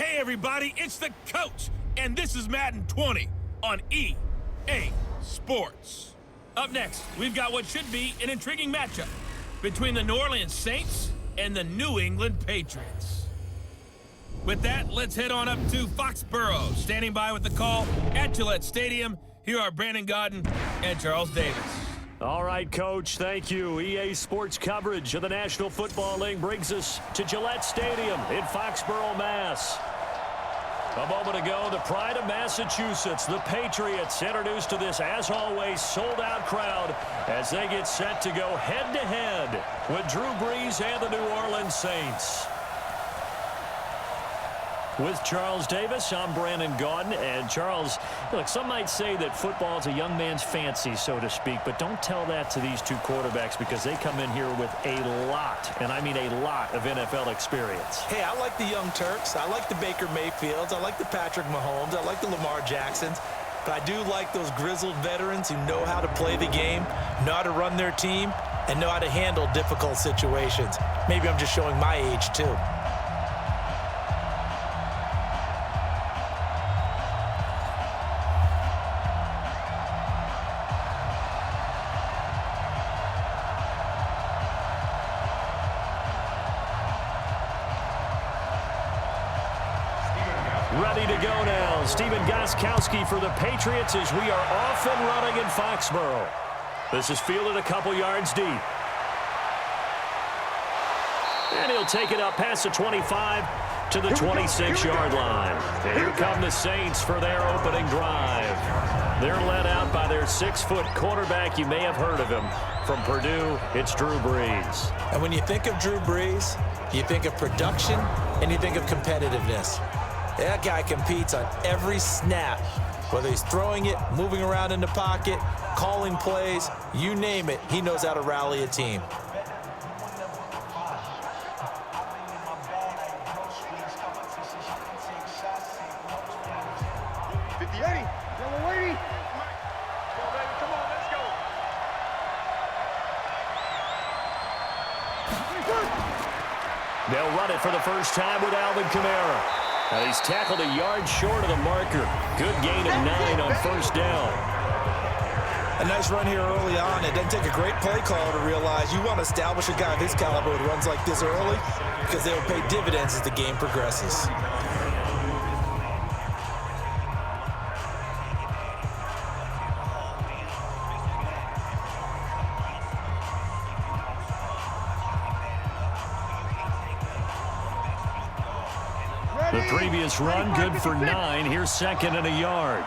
Hey everybody, it's the coach, and this is Madden 20 on EA Sports. Up next, we've got what should be an intriguing matchup between the New Orleans Saints and the New England Patriots. With that, let's head on up to Foxborough. Standing by with the call at Gillette Stadium, here are Brandon Gaudin and Charles Davis. All right, Coach, thank you. EA Sports coverage of the National Football League brings us to Gillette Stadium in Foxborough, Mass. A moment ago, the pride of Massachusetts, the Patriots, introduced to this, as always, sold-out crowd as they get set to go head-to-head with Drew Brees and the New Orleans Saints. With Charles Davis, I'm Brandon Gaudin. And Charles, look, some might say that football is a young man's fancy, so to speak, but don't tell that to these two quarterbacks because they come in here with a lot, and I mean a lot, of NFL experience. Hey, I like the young Turks. I like the Baker Mayfields. I like the Patrick Mahomes. I like the Lamar Jacksons. But I do like those grizzled veterans who know how to play the game, know how to run their team, and know how to handle difficult situations. Maybe I'm just showing my age, too. Ready to go now. Stephen Gostkowski for the Patriots as we are off and running in Foxborough. This is fielded a couple yards deep. And he'll take it up past the 25 to the 26-yard line. And here come the Saints for their opening drive. They're led out by their 6-foot quarterback. You may have heard of him. From Purdue, it's Drew Brees. And when you think of Drew Brees, you think of production and you think of competitiveness. That guy competes on every snap, whether he's throwing it, moving around in the pocket, calling plays, you name it, he knows how to rally a team. They'll run it for the first time with Alvin Kamara. Now he's tackled a yard short of the marker. Good gain of 9 on first down. A nice run here early on. It doesn't take a great play call to realize you want to establish a guy of his caliber with runs like this early because they'll pay dividends as the game progresses. The previous run, good for 9. Here's second and a yard.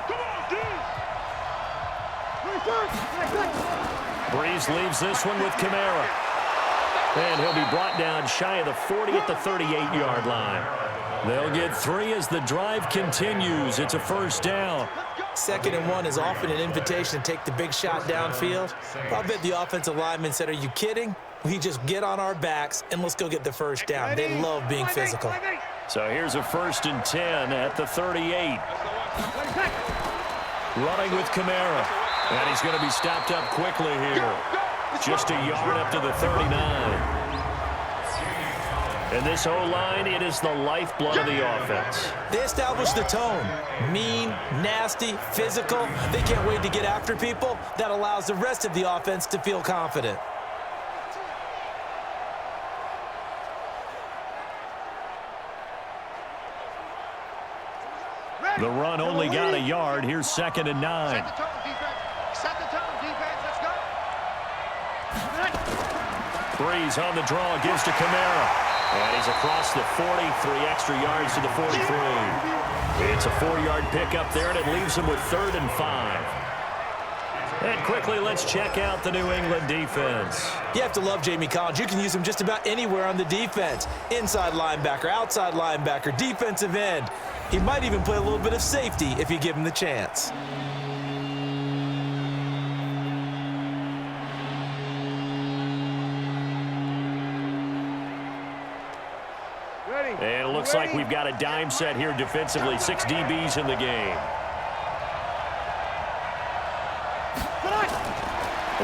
Brees leaves this one with Kamara. And he'll be brought down shy of the 40 at the 38-yard line. They'll get 3 as the drive continues. It's a first down. 2nd and 1 is often an invitation to take the big shot downfield. I bet the offensive lineman said, are you kidding? We just get on our backs and let's go get the first down. They love being physical. So here's a 1st and 10 at the 38. Running with Kamara. And he's going to be stopped up quickly here. Just a yard up to the 39. And this O-line, it is the lifeblood of the offense. They establish the tone. Mean, nasty, physical. They can't wait to get after people. That allows the rest of the offense to feel confident. The run only got a yard. Here's 2nd and 9. Set the tone, defense. Let's go. Brees on the draw, gives to Kamara. And he's across the 40, 3 extra yards to the 43. It's a 4-yard pickup there, and it leaves him with 3rd and 5. And quickly, let's check out the New England defense. You have to love Jamie Collins. You can use him just about anywhere on the defense. Inside linebacker, outside linebacker, defensive end. He might even play a little bit of safety if you give him the chance. And it looks like we've got a dime set here defensively. 6 DBs in the game.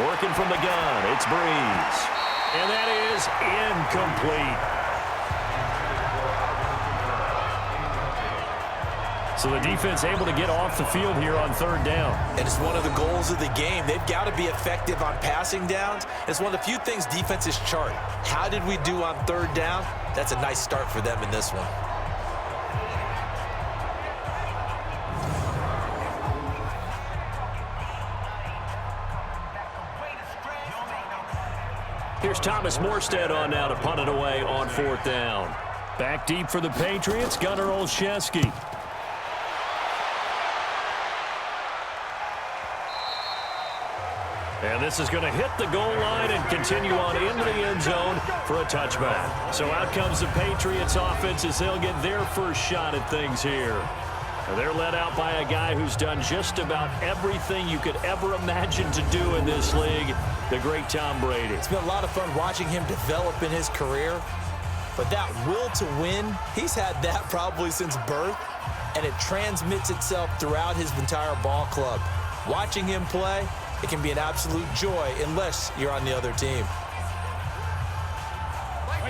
Working from the gun, it's Brees. And that is incomplete. So the defense able to get off the field here on third down. And it's one of the goals of the game. They've got to be effective on passing downs. It's one of the few things defenses chart. How did we do on third down? That's a nice start for them in this one. Here's Thomas Morstead on now to punt it away on fourth down. Back deep for the Patriots, Gunnar Olszewski. And this is going to hit the goal line and continue on into the end zone for a touchback. So out comes the Patriots offense as they'll get their first shot at things here. And they're led out by a guy who's done just about everything you could ever imagine to do in this league, the great Tom Brady. It's been a lot of fun watching him develop in his career. But that will to win, he's had that probably since birth, and it transmits itself throughout his entire ball club. Watching him play, it can be an absolute joy unless you're on the other team.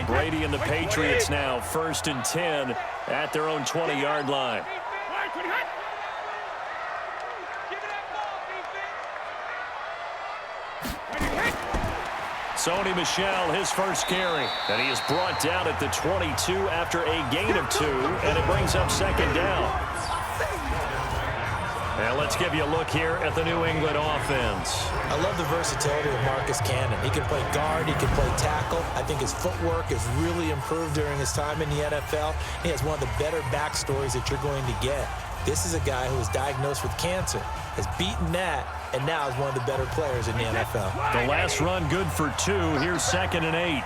Brady and the Patriots now 1st and 10 at their own 20-yard line. Sony Michel, his first carry, and he is brought down at the 22 after a gain of 2, and it brings up second down. Now let's give you a look here at the New England offense. I love the versatility of Marcus Cannon. He can play guard, he can play tackle. I think his footwork has really improved during his time in the NFL. He has one of the better backstories that you're going to get. This is a guy who was diagnosed with cancer, has beaten that, and now is one of the better players in the NFL. The last run good for 2. Here's 2nd and 8.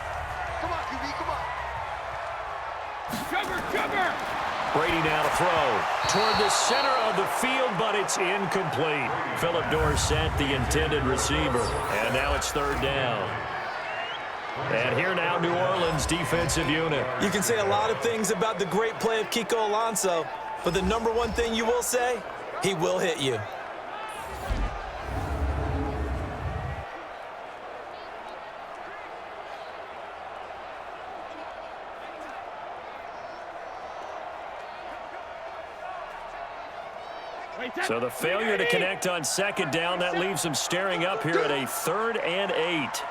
Come on, QB, come on. Sugar! Brady now to throw toward the center of the field, but it's incomplete. Philip Dorsett, the intended receiver. And now it's 3rd down. And here now, New Orleans defensive unit. You can say a lot of things about the great play of Kiko Alonso, but the number one thing you will say, he will hit you. So the failure to connect on 2nd down, that leaves them staring up here at a 3rd and 8.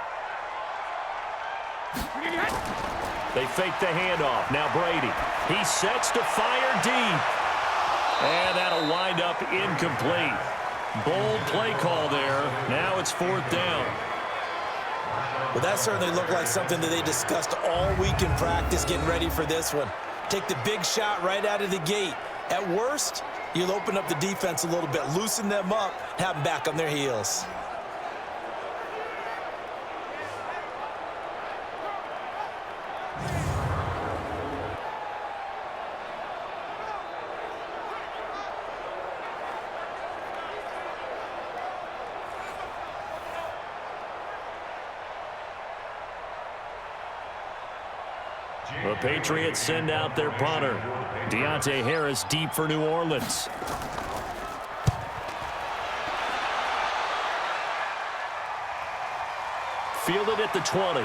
They fake the handoff. Now Brady. He sets to fire deep. And that'll wind up incomplete. Bold play call there. Now it's 4th down. Well, that certainly looked like something that they discussed all week in practice getting ready for this one. Take the big shot right out of the gate. At worst, you'll open up the defense a little bit, loosen them up, have them back on their heels. The Patriots send out their punter. Deontay Harris deep for New Orleans. Fielded at the 20.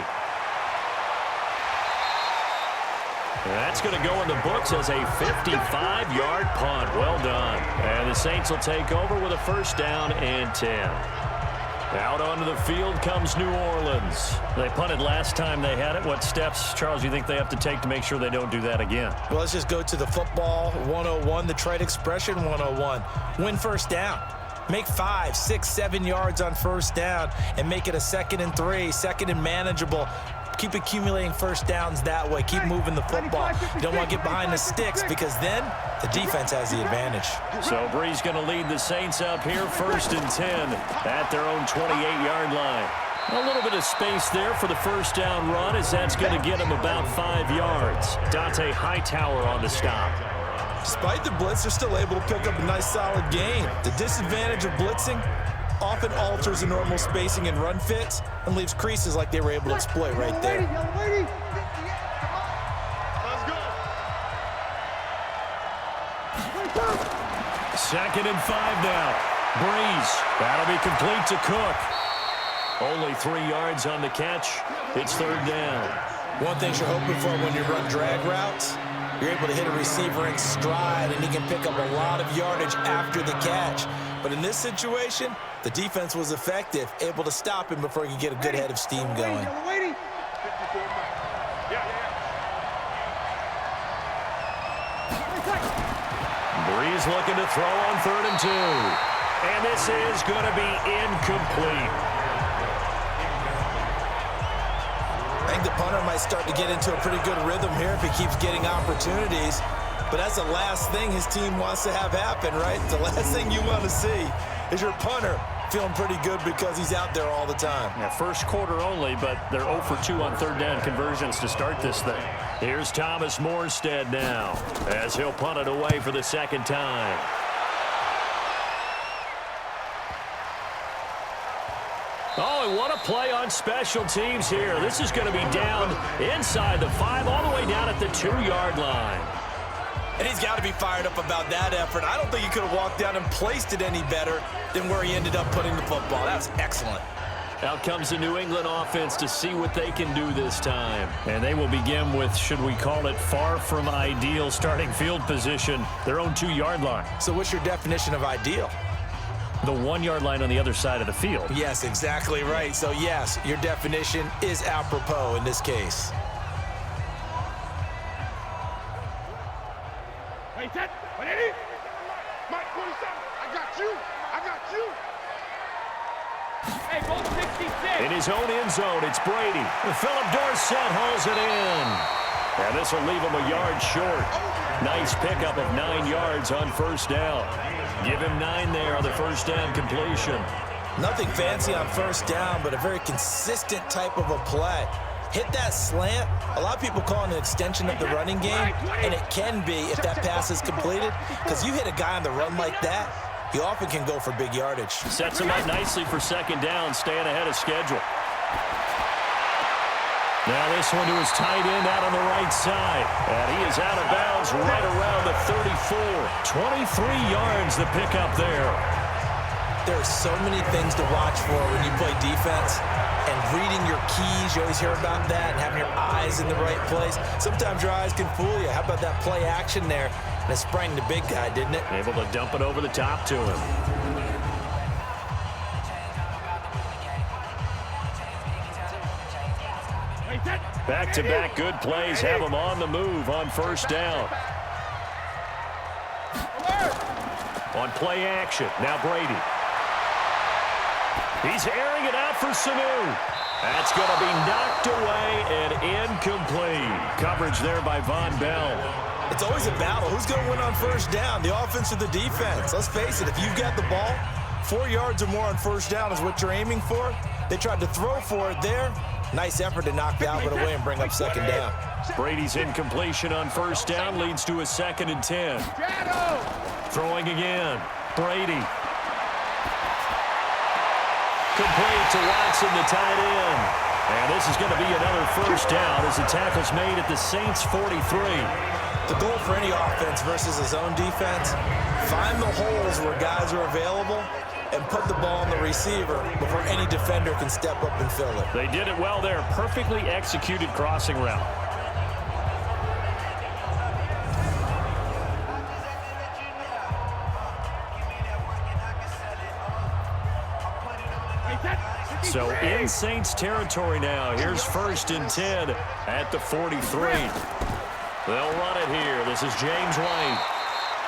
That's going to go in the books as a 55-yard punt. Well done. And the Saints will take over with a 1st down and 10. Out onto the field comes New Orleans. They punted last time they had it. What steps, Charles, you think they have to take to make sure they don't do that again? Well, let's just go to the football 101, the trade expression 101. Win 1st down. Make 5, 6, 7 yards on 1st down and make it a 2nd and 3, 2nd and manageable. Keep accumulating 1st downs that way. Keep moving the football. You don't want to get behind the sticks because then the defense has the advantage. So Bree's going to lead the Saints up here 1st and 10 at their own 28-yard line. A little bit of space there for the 1st down run as that's going to get them about 5 yards. Dante Hightower on the stop. Despite the blitz, they're still able to pick up a nice solid gain. The disadvantage of blitzing often alters the normal spacing and run fits and leaves creases like they were able to exploit right there. Second and 5 now. Breeze. That'll be complete to Cook. Only 3 yards on the catch. It's 3rd down. One thing you're hoping for when you run drag routes, you're able to hit a receiver in stride, and he can pick up a lot of yardage after the catch. But in this situation, the defense was effective, able to stop him before he could get a good head of steam going. Breeze looking to throw on 3rd and 2. And this is going to be incomplete. I think the punter might start to get into a pretty good rhythm here if he keeps getting opportunities. But that's the last thing his team wants to have happen, right? The last thing you want to see is your punter feeling pretty good because he's out there all the time. Yeah, first quarter only, but they're 0 for 2 on 3rd down conversions to start this thing. Here's Thomas Morstead now as he'll punt it away for the 2nd time. Oh, and what a play on special teams here. This is going to be down inside the 5, all the way down at the 2-yard line. And he's got to be fired up about that effort. I don't think he could have walked down and placed it any better than where he ended up putting the football. That was excellent. Out comes the New England offense to see what they can do this time. And they will begin with, should we call it, far from ideal starting field position, their own 2-yard line. So what's your definition of ideal? The 1-yard line on the other side of the field. Yes, exactly right. So, yes, your definition is apropos in this case. Hey, Ted, ready? Mike 47, I got you. I got you. Hey, ball 66. In his own end zone, it's Brady. Philip Dorsett hauls it in. And this will leave him a yard short. Nice pickup of 9 yards on 1st down. Give him 9 there on the 1st down completion. Nothing fancy on 1st down, but a very consistent type of a play. Hit that slant. A lot of people call it an extension of the running game, and it can be if that pass is completed, because you hit a guy on the run like that, he often can go for big yardage. Sets him up nicely for 2nd down, staying ahead of schedule. Now this one to his tight end out on the right side. And he is out of bounds right around the 34. 23 yards the pickup there. There are so many things to watch for when you play defense. And reading your keys, you always hear about that, and having your eyes in the right place. Sometimes your eyes can fool you. How about that play action there? And it sprang the big guy, didn't it? Able to dump it over the top to him. Back-to-back good plays have him on the move on 1st down. On play action, now Brady. He's airing it out for Sanu. That's going to be knocked away and incomplete. Coverage there by Von Bell. It's always a battle. Who's going to win on 1st down, the offense or the defense? Let's face it, if you've got the ball, 4 yards or more on 1st down is what you're aiming for. They tried to throw for it there. Nice effort to knock Dalvin away and bring up 2nd down. Brady's incompletion on 1st down leads to a 2nd and 10. Throwing again. Brady. Complete to Watson, the tight end. And this is going to be another 1st down as the tackle's made at the Saints' 43. The goal for any offense versus his own defense, find the holes where guys are available and put the ball on the receiver before any defender can step up and fill it. They did it well there. Perfectly executed crossing route. So in Saints territory now. Here's 1st and 10 at the 43. They'll run it here. This is James White.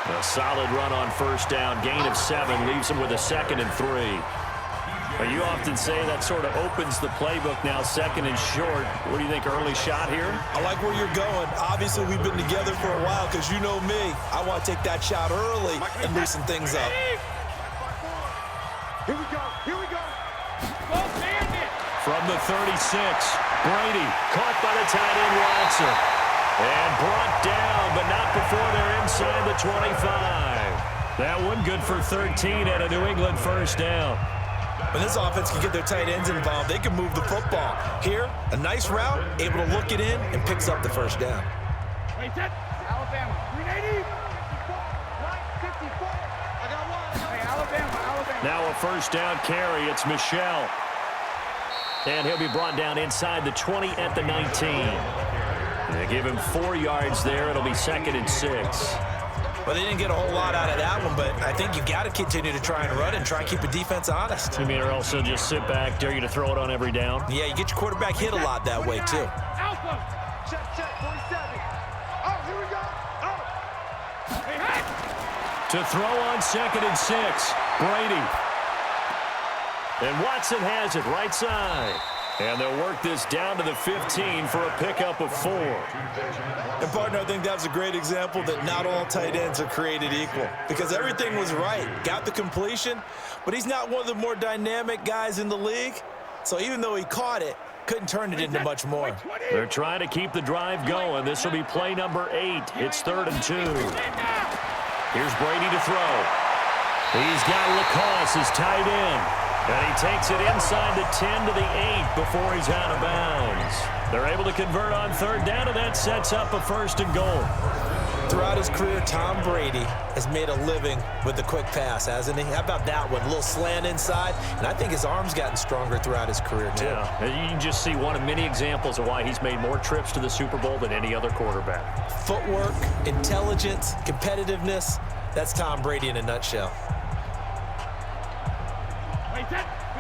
A solid run on 1st down. Gain of 7 leaves him with a 2nd and 3. But you often say that sort of opens the playbook now, 2nd and short. What do you think, early shot here? I like where you're going. Obviously, we've been together for a while because you know me. I want to take that shot early and loosen things up. Here we go. Here we go. From the 36, Brady caught by the tight end Watson. And brought down, but not before they're inside the 25. That one good for 13 at a New England 1st down. When this offense can get their tight ends involved, they can move the football. Here, a nice route, able to look it in, and picks up the 1st down. Wait, set. Alabama. 380. 54. I got one. Hey, Alabama. Now a 1st down carry. It's Michelle. And he'll be brought down inside the 20 at the 19. They give him 4 yards there. It'll be 2nd and 6. Well, they didn't get a whole lot out of that one, but I think you got to continue to try and run and try and keep the defense honest. You mean, or else they'll just sit back, dare you to throw it on every down? Yeah, you get your quarterback hit a lot that way, too. Alpha. Check, 47. Oh, here we go. Oh. Hey, hey. To throw on 2nd and 6. Brady. And Watson has it right side. And they'll work this down to the 15 for a pickup of 4. And, partner, I think that was a great example that not all tight ends are created equal because everything was right. Got the completion, but he's not one of the more dynamic guys in the league. So even though he caught it, couldn't turn it into much more. They're trying to keep the drive going. This will be play number 8. It's 3rd and 2. Here's Brady to throw. He's got Lacoste as tight end. And he takes it inside the 10 to the 8 before he's out of bounds. They're able to convert on 3rd down, and that sets up a 1st and goal. Throughout his career, Tom Brady has made a living with the quick pass, hasn't he? How about that one? A little slant inside, and I think his arm's gotten stronger throughout his career, too. Yeah, you can just see one of many examples of why he's made more trips to the Super Bowl than any other quarterback. Footwork, intelligence, competitiveness, that's Tom Brady in a nutshell.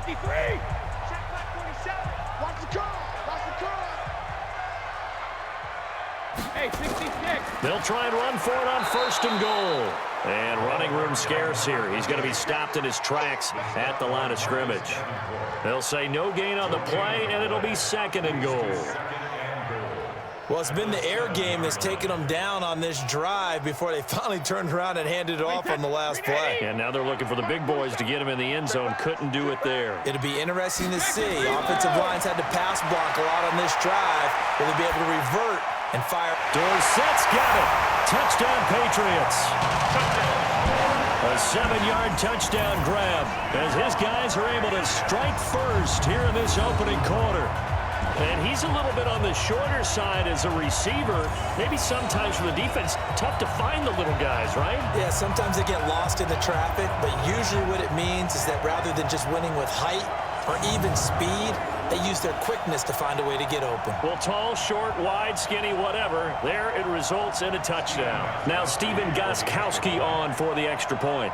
53. Check back 47. Watch the curve. Watch the curve. Hey, 66. They'll try and run for it on 1st and goal. And running room scarce here. He's going to be stopped in his tracks at the line of scrimmage. They'll say no gain on the play, and it'll be 2nd and goal. Well, it's been the air game that's taken them down on this drive before they finally turned around and handed it off on the last play. And now they're looking for the big boys to get him in the end zone. Couldn't do it there. It'll be interesting to see. Offensive lines had to pass block a lot on this drive. Will they be able to revert and fire? Dorsett's got it. Touchdown, Patriots. A 7-yard touchdown grab as his guys are able to strike first here in this opening quarter. And he's a little bit on the shorter side as a receiver. Maybe sometimes for the defense, tough to find the little guys, right? Yeah, sometimes they get lost in the traffic, but usually what it means is that rather than just winning with height or even speed, they use their quickness to find a way to get open. Well, tall, short, wide, skinny, whatever, there it results in a touchdown. Now Stephen Gostkowski on for the extra point.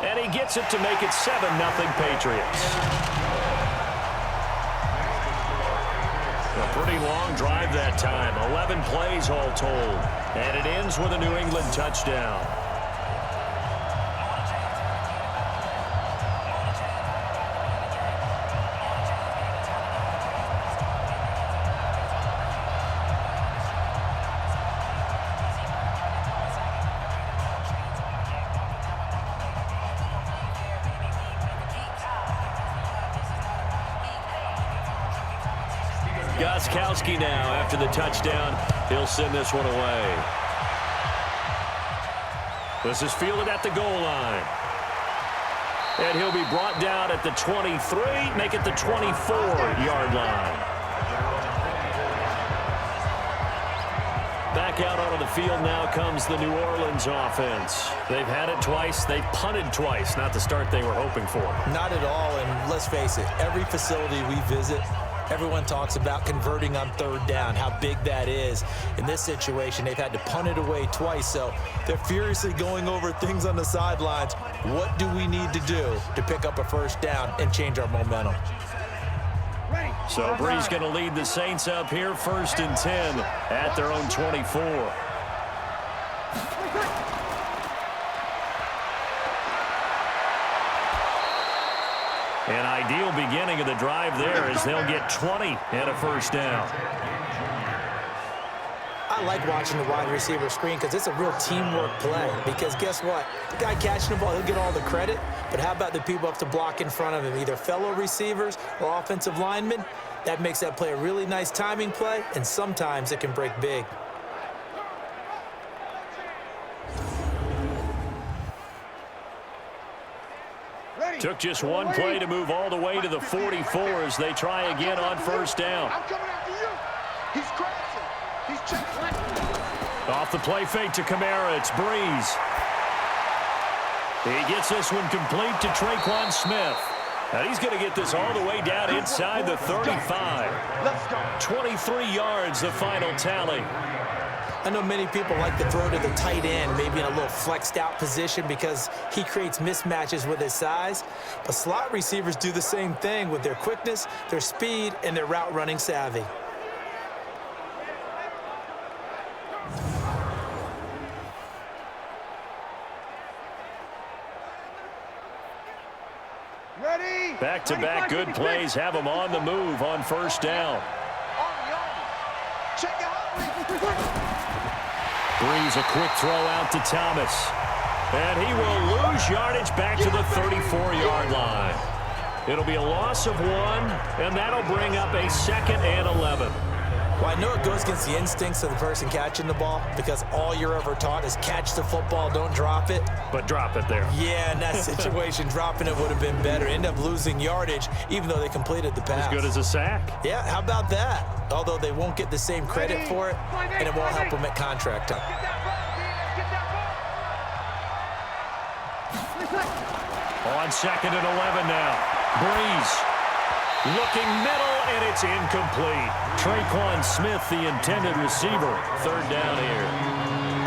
And he gets it to make it 7-0 Patriots. A pretty long drive that time. 11 plays all told. And it ends with a New England touchdown. Gostkowski now, after the touchdown, he'll send this one away. This is fielded at the goal line. And he'll be brought down at the 23, make it the 24-yard line. Back out onto the field now comes the New Orleans offense. They've had it twice. They've punted twice. Not the start they were hoping for. Not at all, and let's face it, every facility we visit, everyone talks about converting on 3rd down, how big that is. In this situation, they've had to punt it away twice, so they're furiously going over things on the sidelines. What do we need to do to pick up a 1st down and change our momentum? So Bree's going to lead the Saints up here, 1st and 10 at their own 24. An ideal beginning of the drive there as they'll get 20 and a 1st down. I like watching the wide receiver screen because it's a real teamwork play. Because guess what? The guy catching the ball, he'll get all the credit. But how about the people up to block in front of him, either fellow receivers or offensive linemen? That makes that play a really nice timing play, and sometimes it can break big. Took just one play to move all the way to the 44 as they try again on 1st down. I'm coming after you. He's crashing. He's checking. Off the play fake to Kamara, it's Breeze. He gets this one complete to Traquan Smith. And he's going to get this all the way down inside the 35. Let's go. 23 yards, the final tally. I know many people like to throw to the tight end, maybe in a little flexed out position because he creates mismatches with his size. But slot receivers do the same thing with their quickness, their speed, and their route running savvy. Ready? Back-to-back good plays have him on the move on first down. Check out. Breeze a quick throw out to Thomas. And he will lose yardage back to the 34-yard line. It'll be a loss of 1, and that'll bring up a 2nd and 11. Well, I know it goes against the instincts of the person catching the ball because all you're ever taught is catch the football, don't drop it. But drop it there. Yeah, in that situation, dropping it would have been better. End up losing yardage, even though they completed the pass. As good as a sack. Yeah, how about that? Although they won't get the same credit for it, and it won't help them at contract time. On 2nd and 11 now. Breeze looking middle, and it's incomplete. Traquan Smith, the intended receiver. 3rd down here.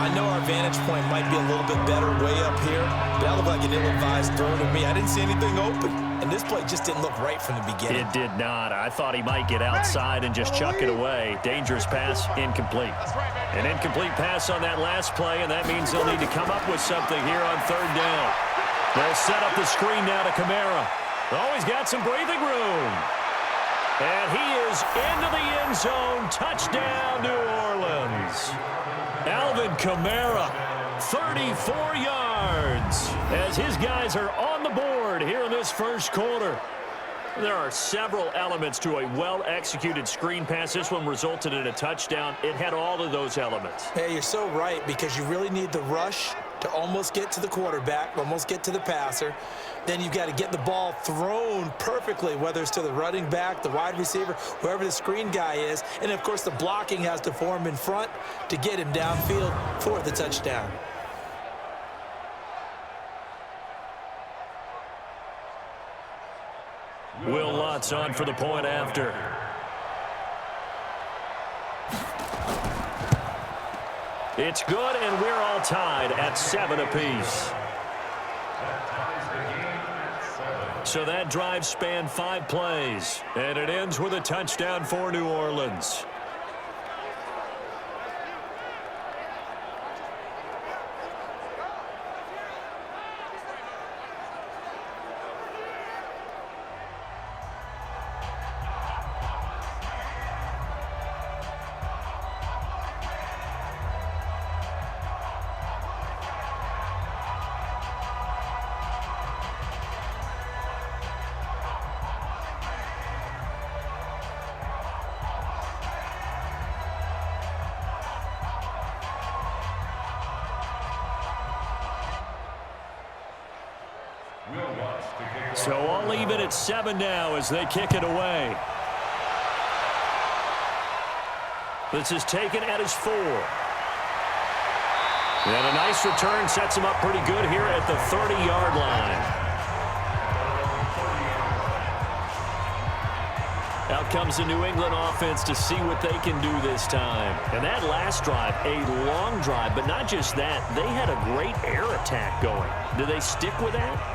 I know our vantage point might be a little bit better way up here, but that looked like an ill-advised throw to me. I didn't see anything open, and this play just didn't look right from the beginning. It did not. I thought he might get outside and just chuck it away. Dangerous pass, incomplete. An incomplete pass on that last play, and that means they'll need to come up with something here on 3rd down. They'll set up the screen now to Kamara. Oh, he's got some breathing room. And he is into the end zone. Touchdown, New Orleans. Alvin Kamara, 34 yards, as his guys are on the board here in this first quarter. There are several elements to a well-executed screen pass. This one resulted in a touchdown. It had all of those elements. Hey, you're so right, because you really need the rush to almost get to the quarterback, almost get to the passer. Then you've got to get the ball thrown perfectly, whether it's to the running back, the wide receiver, whoever the screen guy is. And, of course, the blocking has to form in front to get him downfield for the touchdown. Will Lutz on for the point after. It's good, and we're all tied at 7 apiece. So that drive spanned 5 plays, and it ends with a touchdown for New Orleans. So I'll leave it at 7 now as they kick it away. This is taken at his 4. And a nice return sets him up pretty good here at the 30-yard line. Out comes the New England offense to see what they can do this time. And that last drive, a long drive, but not just that. They had a great air attack going. Do they stick with that?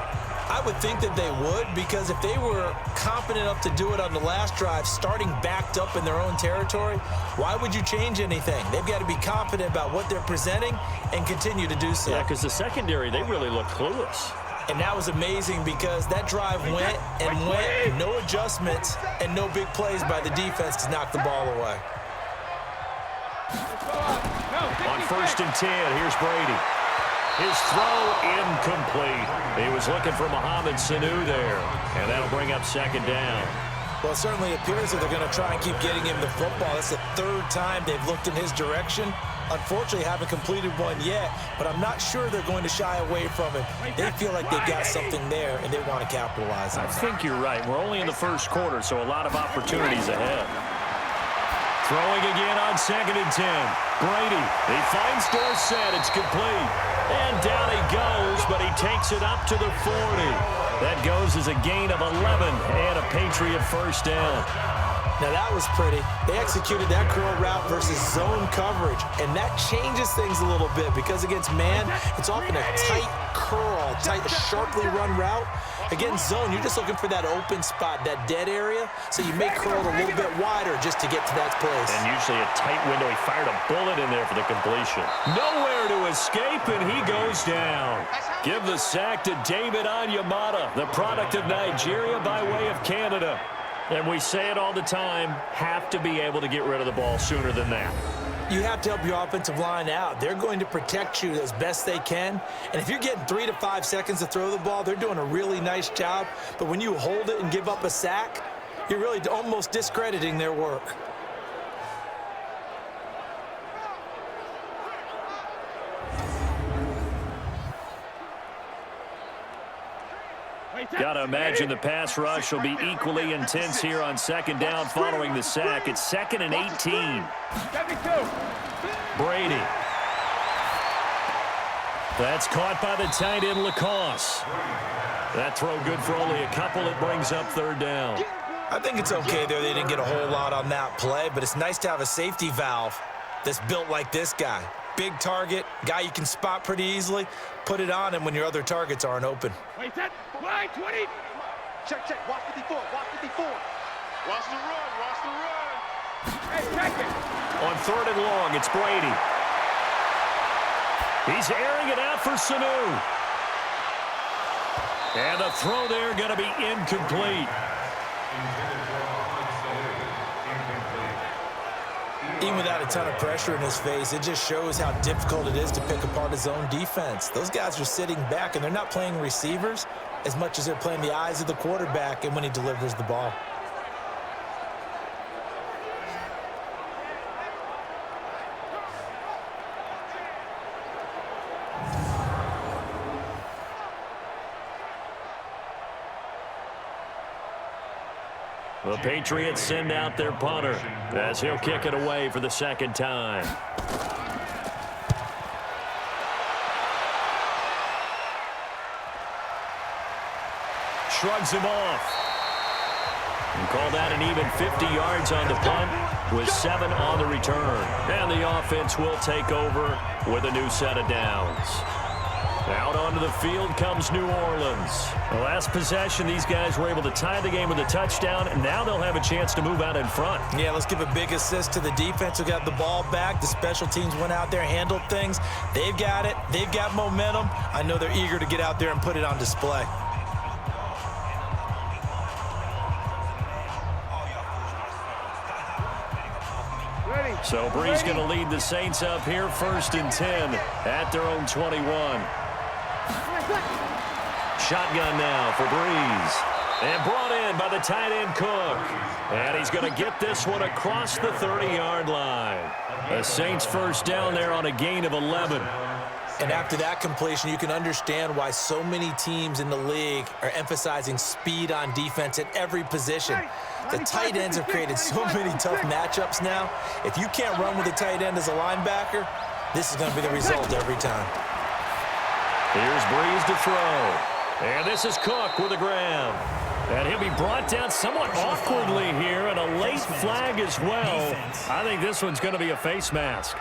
I would think that they would, because if they were competent enough to do it on the last drive, starting backed up in their own territory, why would you change anything? They've got to be confident about what they're presenting and continue to do so. Yeah, because the secondary, they really look clueless. And that was amazing because that drive went and went, no adjustments and no big plays by the defense to knock the ball away. On 1st and 10, here's Brady. His throw incomplete. He was looking for Mohamed Sanu there, and that'll bring up 2nd down. Well, it certainly appears that they're going to try and keep getting him the football. That's the 3rd time they've looked in his direction. Unfortunately, haven't completed one yet, but I'm not sure they're going to shy away from it. They feel like they've got something there, and they want to capitalize on it. I think you're right. We're only in the first quarter, so a lot of opportunities ahead. Throwing again on 2nd and 10. Brady, he finds Dorsett. It's complete. And down he goes, but he takes it up to the 40. That goes throws is a gain of 11 and a Patriot first down. Now that was pretty. They executed that curl route versus zone coverage, and that changes things a little bit because against man, it's often a tight curl, tight, sharply run route. Against zone, you're just looking for that open spot, that dead area, so you may curl it a little bit wider just to get to that place. And usually a tight window. He fired a bullet in there for the completion. Nowhere to escape, and he goes down. Give the sack to David Onyemata, the product of Nigeria by way of Canada. And we say it all the time, have to be able to get rid of the ball sooner than that. You have to help your offensive line out. They're going to protect you as best they can. And if you're getting 3 to 5 seconds to throw the ball, they're doing a really nice job. But when you hold it and give up a sack, you're really almost discrediting their work. Got to imagine the pass rush will be equally intense here on second down following the sack. It's 2nd and 18. Brady. That's caught by the tight end, Lacoste. That throw good for only a couple. It brings up 3rd down. I think it's okay there. They didn't get a whole lot on that play, but it's nice to have a safety valve that's built like this guy. Big target, guy you can spot pretty easily. Put it on him when your other targets aren't open. Wait, set, line 20. Check, watch 54, watch 54. Watch the run. Hey, check it. On 3rd and long, it's Brady. He's airing it out for Sanu. And the throw there going to be incomplete. Even without a ton of pressure in his face, it just shows how difficult it is to pick apart his own defense. Those guys are sitting back, and they're not playing receivers as much as they're playing the eyes of the quarterback and when he delivers the ball. The Patriots send out their punter as he'll kick it away for the 2nd time. Shrugs him off. And call that an even 50 yards on the punt with 7 on the return. And the offense will take over with a new set of downs. Out onto the field comes New Orleans. The last possession, these guys were able to tie the game with a touchdown, and now they'll have a chance to move out in front. Yeah, let's give a big assist to the defense who got the ball back. The special teams went out there, handled things. They've got it. They've got momentum. I know they're eager to get out there and put it on display. So Brees going to lead the Saints up here 1st and 10 at their own 21. Shotgun now for Brees. And brought in by the tight end Cook. And he's going to get this one across the 30-yard line. The Saints first down there on a gain of 11. And after that completion, you can understand why so many teams in the league are emphasizing speed on defense at every position. The tight ends have created so many tough matchups now. If you can't run with a tight end as a linebacker, this is going to be the result every time. Here's Brees to throw. And this is Cook with a grab. And he'll be brought down somewhat awkwardly here, and a late flag as well. I think this one's going to be a face mask.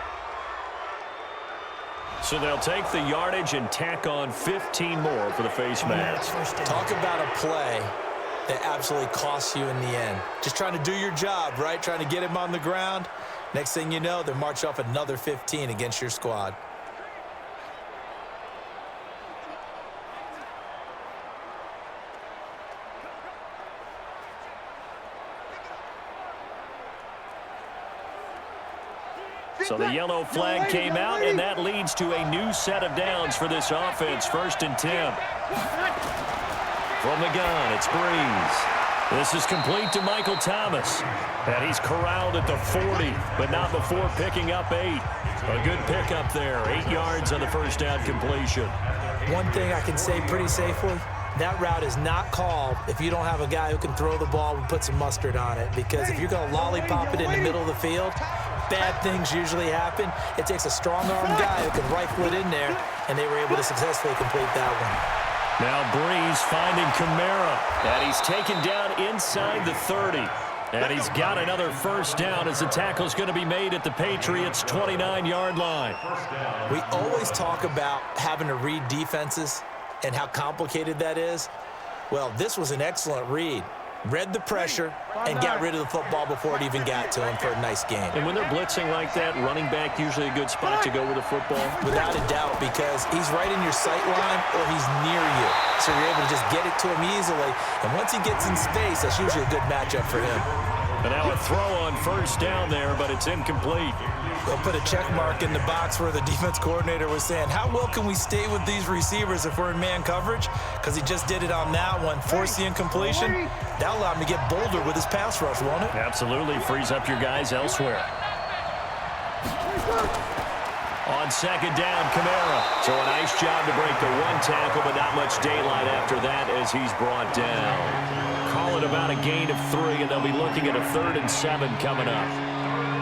So they'll take the yardage and tack on 15 more for the face mask. Talk about a play that absolutely costs you in the end. Just trying to do your job, right? Trying to get him on the ground. Next thing you know, they're marching off another 15 against your squad. So the yellow flag came out, and that leads to a new set of downs for this offense. 1st and 10. From the gun, it's Brees. This is complete to Michael Thomas. And he's corralled at the 40, but not before picking up 8. A good pickup there. 8 yards on the first down completion. One thing I can say pretty safely, that route is not called if you don't have a guy who can throw the ball and put some mustard on it. Because if you're going to lollipop it in the middle of the field, bad things usually happen. It takes a strong-arm guy who can rifle it in there, and they were able to successfully complete that one. Now Breeze finding Kamara. And he's taken down inside the 30. And he's got another first down as the tackle's going to be made at the Patriots' 29-yard line. We always talk about having to read defenses and how complicated that is. Well, this was an excellent read. Read the pressure and got rid of the football before it even got to him for a nice game. And when they're blitzing like that, running back usually a good spot to go with the football? Without a doubt, because he's right in your sight line or he's near you. So you're able to just get it to him easily. And once he gets in space, that's usually a good matchup for him. And now a throw on first down there, but it's incomplete. They'll put a check mark in the box where the defense coordinator was saying, how well can we stay with these receivers if we're in man coverage? Because he just did it on that one, force the incompletion. That'll allow him to get bolder with his pass rush, won't it? Absolutely. Frees up your guys elsewhere. On second down, Kamara. So a nice job to break the one tackle, but not much daylight after that as he's brought down. Call it about a gain of 3, and they'll be looking at a 3rd and 7 coming up.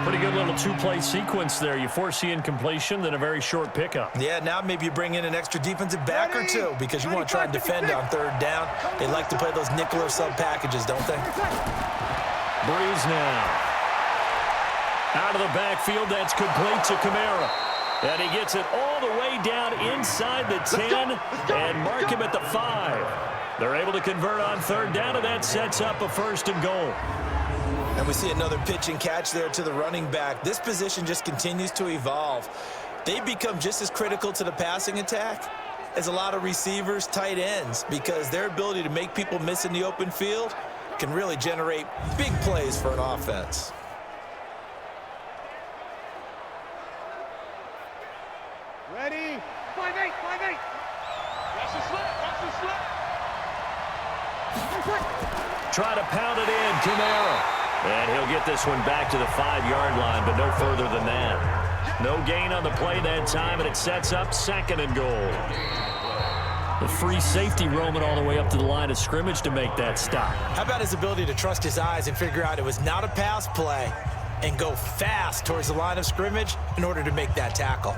Pretty good little two-play sequence there. You force the incompletion, then a very short pickup. Yeah, now maybe you bring in an extra defensive back or two because you want to try and defend on 3rd down. They like to play those nickel or sub packages, don't they? Breeze now. Out of the backfield, that's complete to Kamara. And he gets it all the way down inside the 10 and mark him at the 5. They're able to convert on 3rd down, and that sets up a 1st and goal. And we see another pitch and catch there to the running back. This position just continues to evolve. They become just as critical to the passing attack as a lot of receivers, tight ends, because their ability to make people miss in the open field can really generate big plays for an offense. Ready? 5-8, 5-8. Watch the slip, watch the slip. Try to pound it in, Kamara. And he'll get this one back to the 5-yard line, but no further than that. No gain on the play that time, and it sets up 2nd and goal. The free safety roaming all the way up to the line of scrimmage to make that stop. How about his ability to trust his eyes and figure out it was not a pass play and go fast towards the line of scrimmage in order to make that tackle?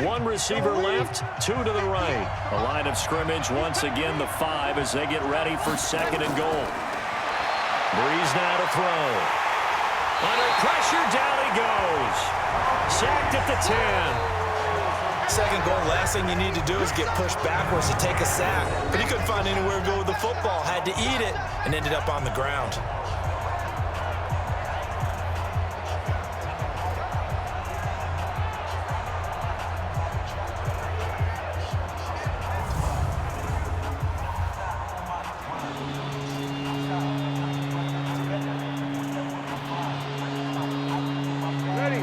One receiver left, 2 to the right. A line of scrimmage, once again the 5 as they get ready for 2nd and goal. Breeze now to throw. Under pressure, down he goes. Sacked at the 10. 2nd goal, last thing you need to do is get pushed backwards to take a sack. But he couldn't find anywhere to go with the football, had to eat it, and ended up on the ground.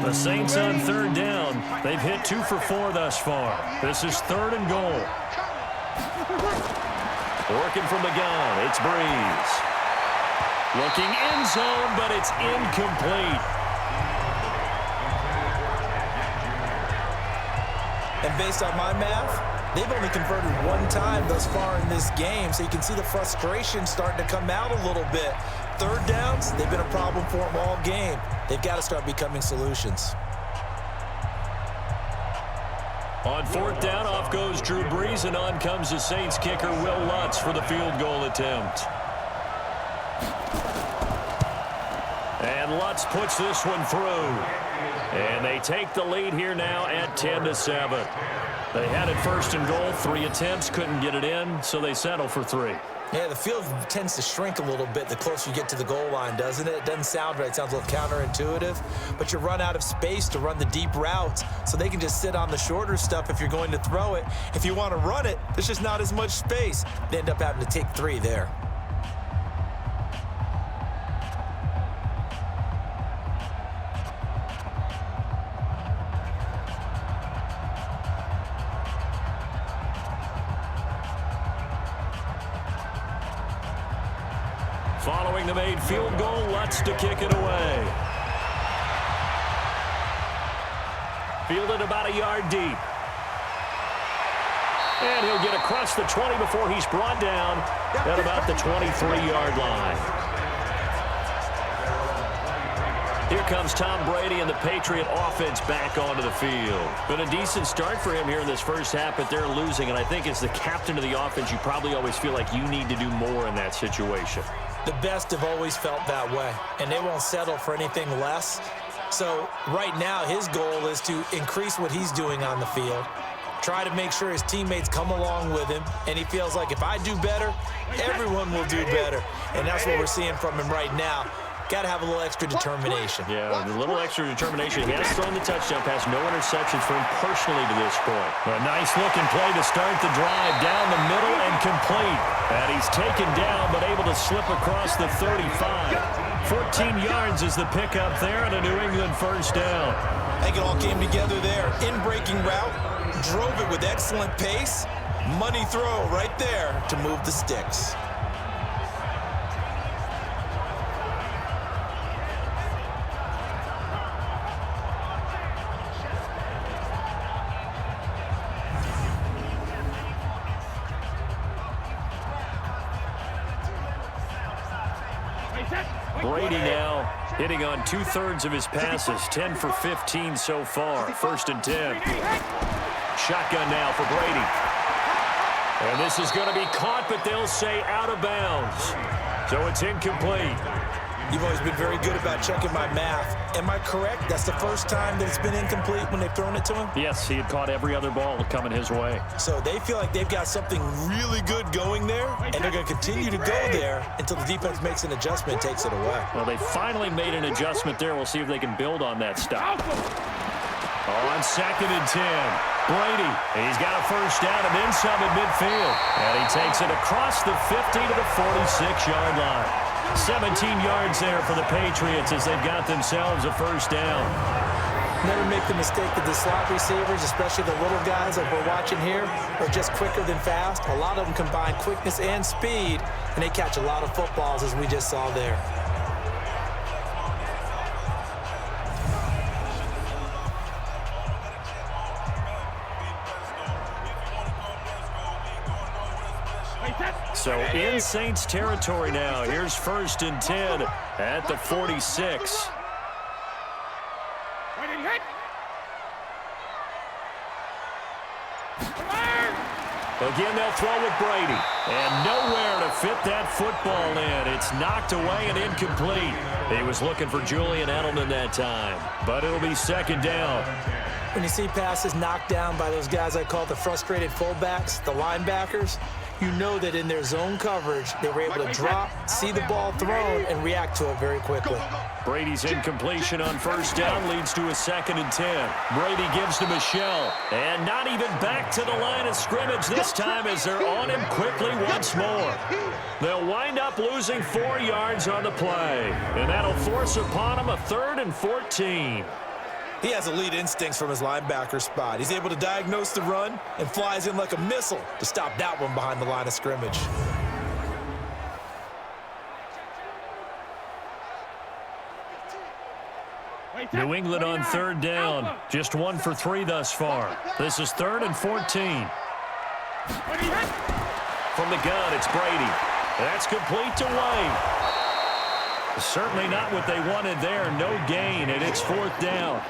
The Saints on 3rd down. They've hit 2 for 4 thus far. This is 3rd and goal. Working from the gun, it's Breeze. Looking end zone, but it's incomplete. And based on my math, they've only converted 1 time thus far in this game, so you can see the frustration starting to come out a little bit. 3rd downs, they've been a problem for them all game. They've got to start becoming solutions. On 4th down, off goes Drew Brees, and on comes the Saints kicker, Will Lutz, for the field goal attempt. And Lutz puts this one through. And they take the lead here now at 10-7. They had it 1st and goal, 3 attempts, couldn't get it in, so they settle for 3. Yeah, the field tends to shrink a little bit the closer you get to the goal line, doesn't it? It doesn't sound right. It sounds a little counterintuitive. But you run out of space to run the deep routes, so they can just sit on the shorter stuff if you're going to throw it. If you want to run it, there's just not as much space. They end up having to take 3 there. Following the made field goal, Lutz to kick it away. Fielded about a yard deep. And he'll get across the 20 before he's brought down at about the 23-yard line. Here comes Tom Brady and the Patriot offense back onto the field. Been a decent start for him here in this first half, but they're losing. And I think as the captain of the offense, you probably always feel like you need to do more in that situation. The best have always felt that way, and they won't settle for anything less. So right now, his goal is to increase what he's doing on the field, try to make sure his teammates come along with him, and he feels like if I do better, everyone will do better. And that's what we're seeing from him right now. Got to have a little extra determination. Yeah, a little extra determination. He has thrown the touchdown pass. No interceptions for him personally to this point. A nice-looking play to start the drive. Down the middle and complete. And he's taken down but able to slip across the 35. 14 yards is the pickup there and a New England first down. I think it all came together there. In-breaking route. Drove it with excellent pace. Money throw right there to move the sticks. Brady now hitting on 2/3 of his passes, 10 for 15 so far. 1st and 10. Shotgun now for Brady. And this is going to be caught, but they'll say out of bounds. So it's incomplete. You've always been very good about checking my math. Am I correct? That's the first time that it's been incomplete when they've thrown it to him? Yes, he had caught every other ball coming his way. So they feel like they've got something really good going there, and they're going to continue to go there until the defense makes an adjustment and takes it away. Well, they finally made an adjustment there. We'll see if they can build on that stop. On 2nd and 10. Brady, he's got a first down and then some at midfield. And he takes it across the 50 to the 46-yard line. 17 yards there for the Patriots as they've got themselves a first down. Never make the mistake that the slot receivers, especially the little guys like we're watching here, are just quicker than fast. A lot of them combine quickness and speed, and they catch a lot of footballs as we just saw there. So in Saints territory now. Here's 1st and 10 at the 46. Again, they'll throw with Brady. And nowhere to fit that football in. It's knocked away and incomplete. He was looking for Julian Edelman that time. But it'll be 2nd down. When you see passes knocked down by those guys I call the frustrated fullbacks, the linebackers, you know that in their zone coverage, they were able to drop, see the ball thrown, and react to it very quickly. Brady's incompletion on 1st down leads to a 2nd and 10. Brady gives to Michelle, and not even back to the line of scrimmage this time as they're on him quickly once more. They'll wind up losing 4 yards on the play, and that'll force upon him a 3rd and 14. He has elite instincts from his linebacker spot. He's able to diagnose the run and flies in like a missile to stop that one behind the line of scrimmage. New England on 3rd down. Just 1 for 3 thus far. This is 3rd and 14. From the gun, it's Brady. That's complete to White. Certainly not what they wanted there. No gain, and it's 4th down.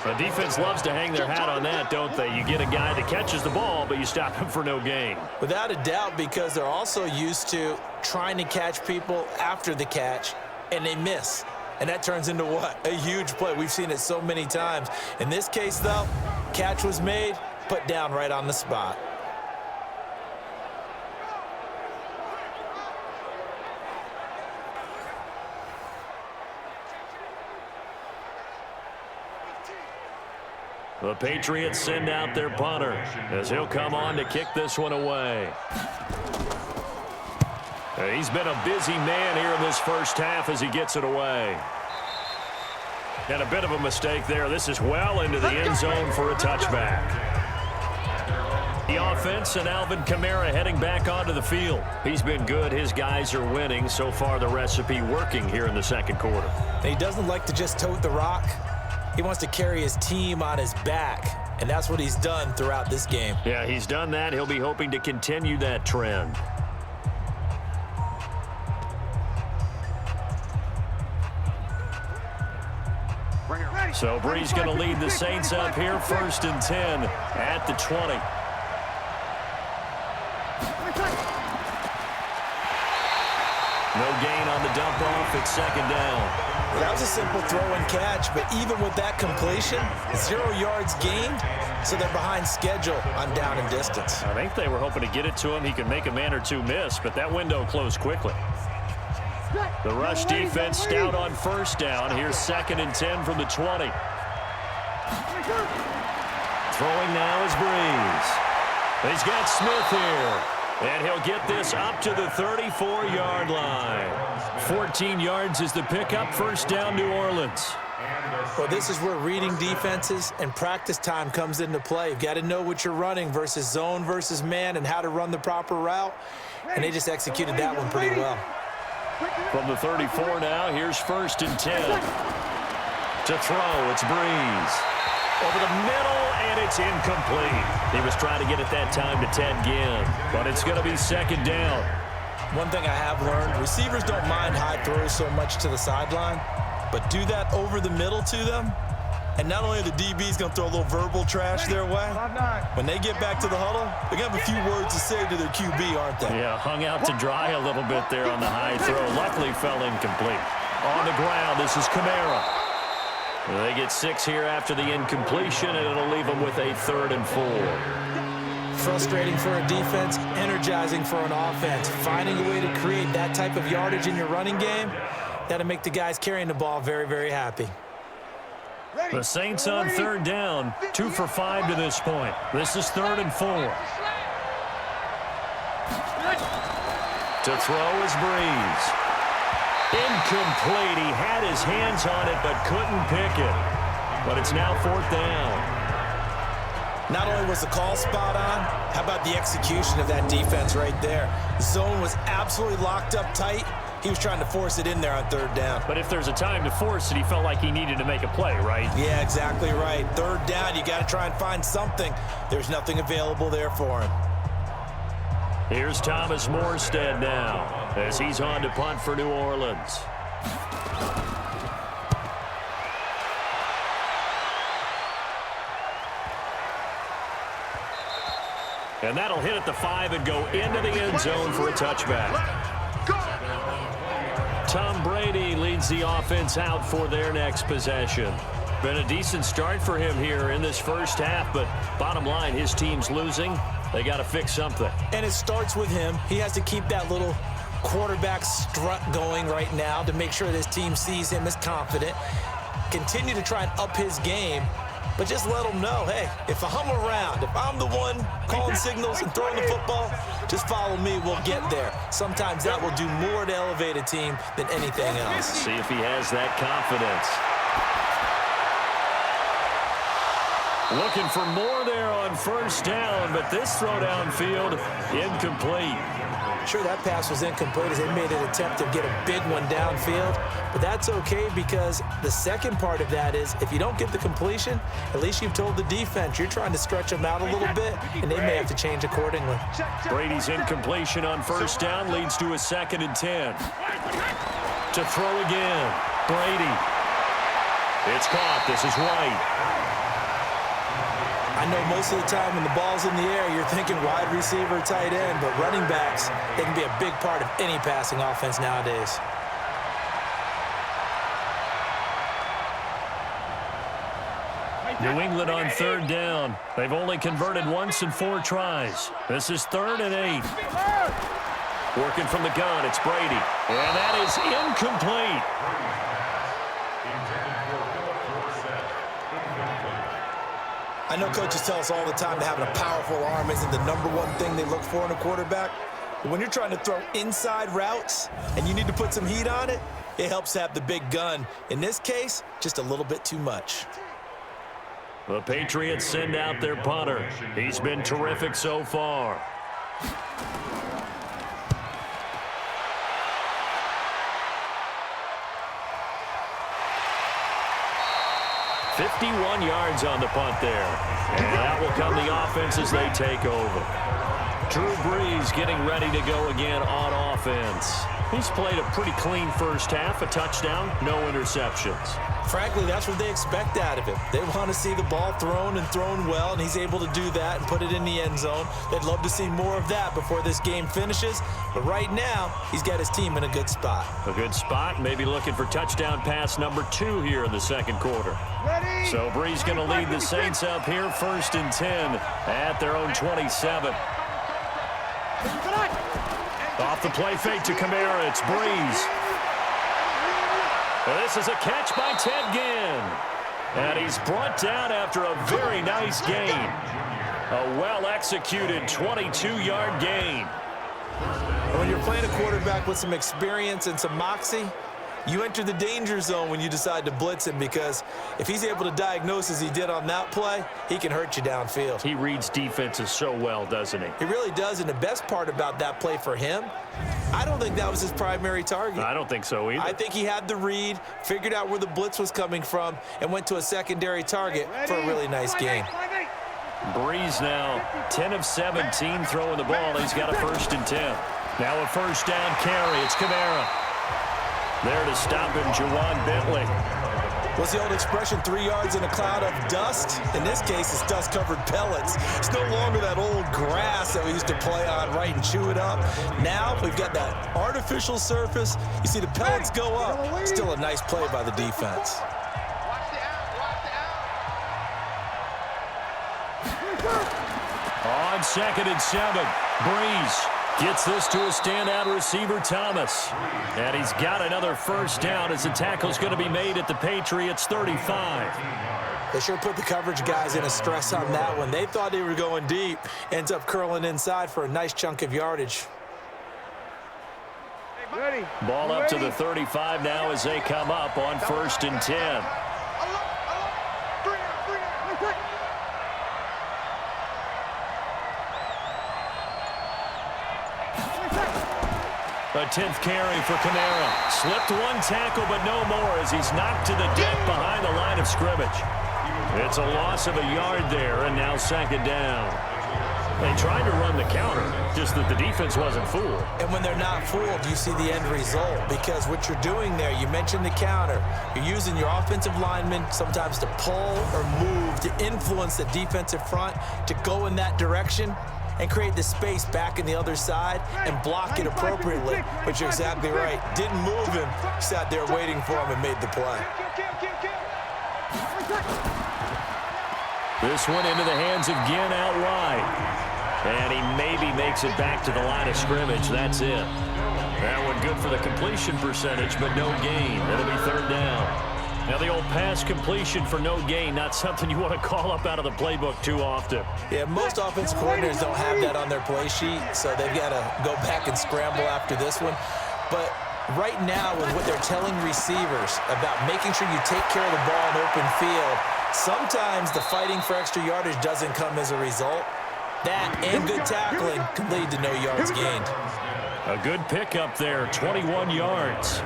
The defense loves to hang their hat on that, don't they? You get a guy that catches the ball, but you stop him for no gain. Without a doubt, because they're also used to trying to catch people after the catch, and they miss. And that turns into what? A huge play. We've seen it so many times. In this case, though, catch was made, put down right on the spot. The Patriots send out their punter as he'll come on to kick this one away. He's been a busy man here in this first half as he gets it away. And a bit of a mistake there. This is well into the end zone for a touchback. The offense and Alvin Kamara heading back onto the field. He's been good. His guys are winning. So far, the recipe working here in the 2nd quarter. And he doesn't like to just tote the rock. He wants to carry his team on his back. And that's what he's done throughout this game. Yeah, he's done that. He'll be hoping to continue that trend. So Bree's going to lead the Saints up here, 1st and 10 at the 20. No gain on the dump off. It's 2nd down. Well, that was a simple throw and catch, but even with that completion, 0 yards gained, so they're behind schedule on down and distance. I think they were hoping to get it to him. He could make a man or two miss, but that window closed quickly. The rush defense stout on 1st down. Here's 2nd and 10 from the 20. Throwing now is Breeze. He's got Smith here. And he'll get this up to the 34-yard line. 14 yards is the pickup. 1st down, New Orleans. Well, this is where reading defenses and practice time comes into play. You've got to know what you're running versus zone versus man and how to run the proper route. And they just executed that one pretty well. From the 34 now, here's 1st and 10. To throw, it's Breeze. Over the middle, and it's incomplete. He was trying to get it that time to Ted Ginn, but it's going to be 2nd down. One thing I have learned, receivers don't mind high throws so much to the sideline, but do that over the middle to them, and not only are the DBs going to throw a little verbal trash their way, when they get back to the huddle, they're going to have a few words to say to their QB, aren't they? Yeah, hung out to dry a little bit there on the high throw. Luckily fell incomplete. On the ground, this is Kamara. They get 6 here after the incompletion, and it'll leave them with a 3rd and 4. Frustrating for a defense, energizing for an offense. Finding a way to create that type of yardage in your running game, that'll make the guys carrying the ball very, very happy. The Saints on 3rd down, 2 for 5 to this point. This is 3rd and 4. To throw is Breeze. Incomplete. He had his hands on it but couldn't pick it. But it's now 4th down. Not only was the call spot on, how about the execution of that defense right there? The zone was absolutely locked up tight. He was trying to force it in there on 3rd down. But if there's a time to force it, he felt like he needed to make a play, right? Yeah, exactly right. 3rd down, you got to try and find something. There's nothing available there for him. Here's Thomas Morstead now as he's on to punt for New Orleans. And that'll hit at the 5 and go into the end zone for a touchback. Tom Brady leads the offense out for their next possession. Been a decent start for him here in this 1st half, but bottom line, his team's losing. They got to fix something. And it starts with him. He has to keep that little quarterback strut going right now to make sure this team sees him as confident. Continue to try and up his game, but just let him know, hey, if I'm around, if I'm the one calling signals and throwing the football, just follow me, we'll get there. Sometimes that will do more to elevate a team than anything else. See if he has that confidence. Looking for more there on 1st down, but this throw downfield, incomplete. Sure, that pass was incomplete as they made an attempt to get a big one downfield, but that's okay because the second part of that is if you don't get the completion, at least you've told the defense you're trying to stretch them out a little bit, and they may have to change accordingly. Brady's incompletion on 1st down leads to a 2nd and 10. To throw again, Brady. It's caught. This is White. I know most of the time when the ball's in the air, you're thinking wide receiver, tight end, but running backs, they can be a big part of any passing offense nowadays. New England on 3rd down. They've only converted once in 4 tries. This is 3rd and 8. Working from the gun, it's Brady. And that is incomplete. I know coaches tell us all the time that having a powerful arm isn't the #1 thing they look for in a quarterback. But when you're trying to throw inside routes and you need to put some heat on it, it helps have the big gun. In this case, just a little bit too much. The Patriots send out their punter. He's been terrific so far. 51 yards on the punt there. And that will come the offense as they take over. Drew Brees getting ready to go again on offense. He's played a pretty clean first half, a touchdown, no interceptions. Frankly, that's what they expect out of him. They want to see the ball thrown and thrown well, and he's able to do that and put it in the end zone. They'd love to see more of that before this game finishes. But right now, he's got his team in a good spot. A good spot, maybe looking for touchdown pass number 2 here in the second quarter. Ready? So Brees going to lead the Saints up here, 1st and 10 at their own 27. Off the play fake to Kamara, it's Brees. This is a catch by Ted Ginn. And he's brought down after a very nice gain. A well-executed 22-yard gain. When you're playing a quarterback with some experience and some moxie, you enter the danger zone when you decide to blitz him, because if he's able to diagnose as he did on that play, he can hurt you downfield. He reads defenses so well, doesn't he? He really does, and the best part about that play for him, I don't think that was his primary target. I don't think so either. I think he had the read, figured out where the blitz was coming from, and went to a secondary target for a really nice gain. Brees now 10 of 17 throwing the ball. He's got a 1st and 10. Now a first down carry. It's Kamara. There to stop him, Juwan Bentley. What's the old expression, 3 yards in a cloud of dust? In this case, it's dust-covered pellets. It's no longer that old grass that we used to play on, right, and chew it up. Now we've got that artificial surface. You see the pellets go up. Still a nice play by the defense. On 2nd and 7, Brees gets this to a standout receiver, Thomas. And he's got another first down as the tackle's going to be made at the Patriots 35. They sure put the coverage guys in a stress on that one. They thought they were going deep. Ends up curling inside for a nice chunk of yardage. Ball up to the 35 now as they come up on 1st and 10. A 10th carry for Kamara. Slipped one tackle, but no more as he's knocked to the deck behind the line of scrimmage. It's a loss of a yard there, and now 2nd down. They tried to run the counter, just that the defense wasn't fooled. And when they're not fooled, you see the end result, because what you're doing there, you mentioned the counter. You're using your offensive linemen sometimes to pull or move to influence the defensive front to go in that direction and create the space back in the other side and block it appropriately. But you're exactly right. Didn't move him. Sat there waiting for him and made the play. This one into the hands of Ginn out wide. And he maybe makes it back to the line of scrimmage. That's it. That one good for the completion percentage, but no gain. It'll be 3rd down. Now the old pass completion for no gain, not something you want to call up out of the playbook too often. Yeah, most offensive coordinators don't have that on their play sheet, so they've got to go back and scramble after this one. But right now, with what they're telling receivers about making sure you take care of the ball in open field, sometimes the fighting for extra yardage doesn't come as a result. That and good tackling can lead to no yards gained. A good pickup there, 21 yards.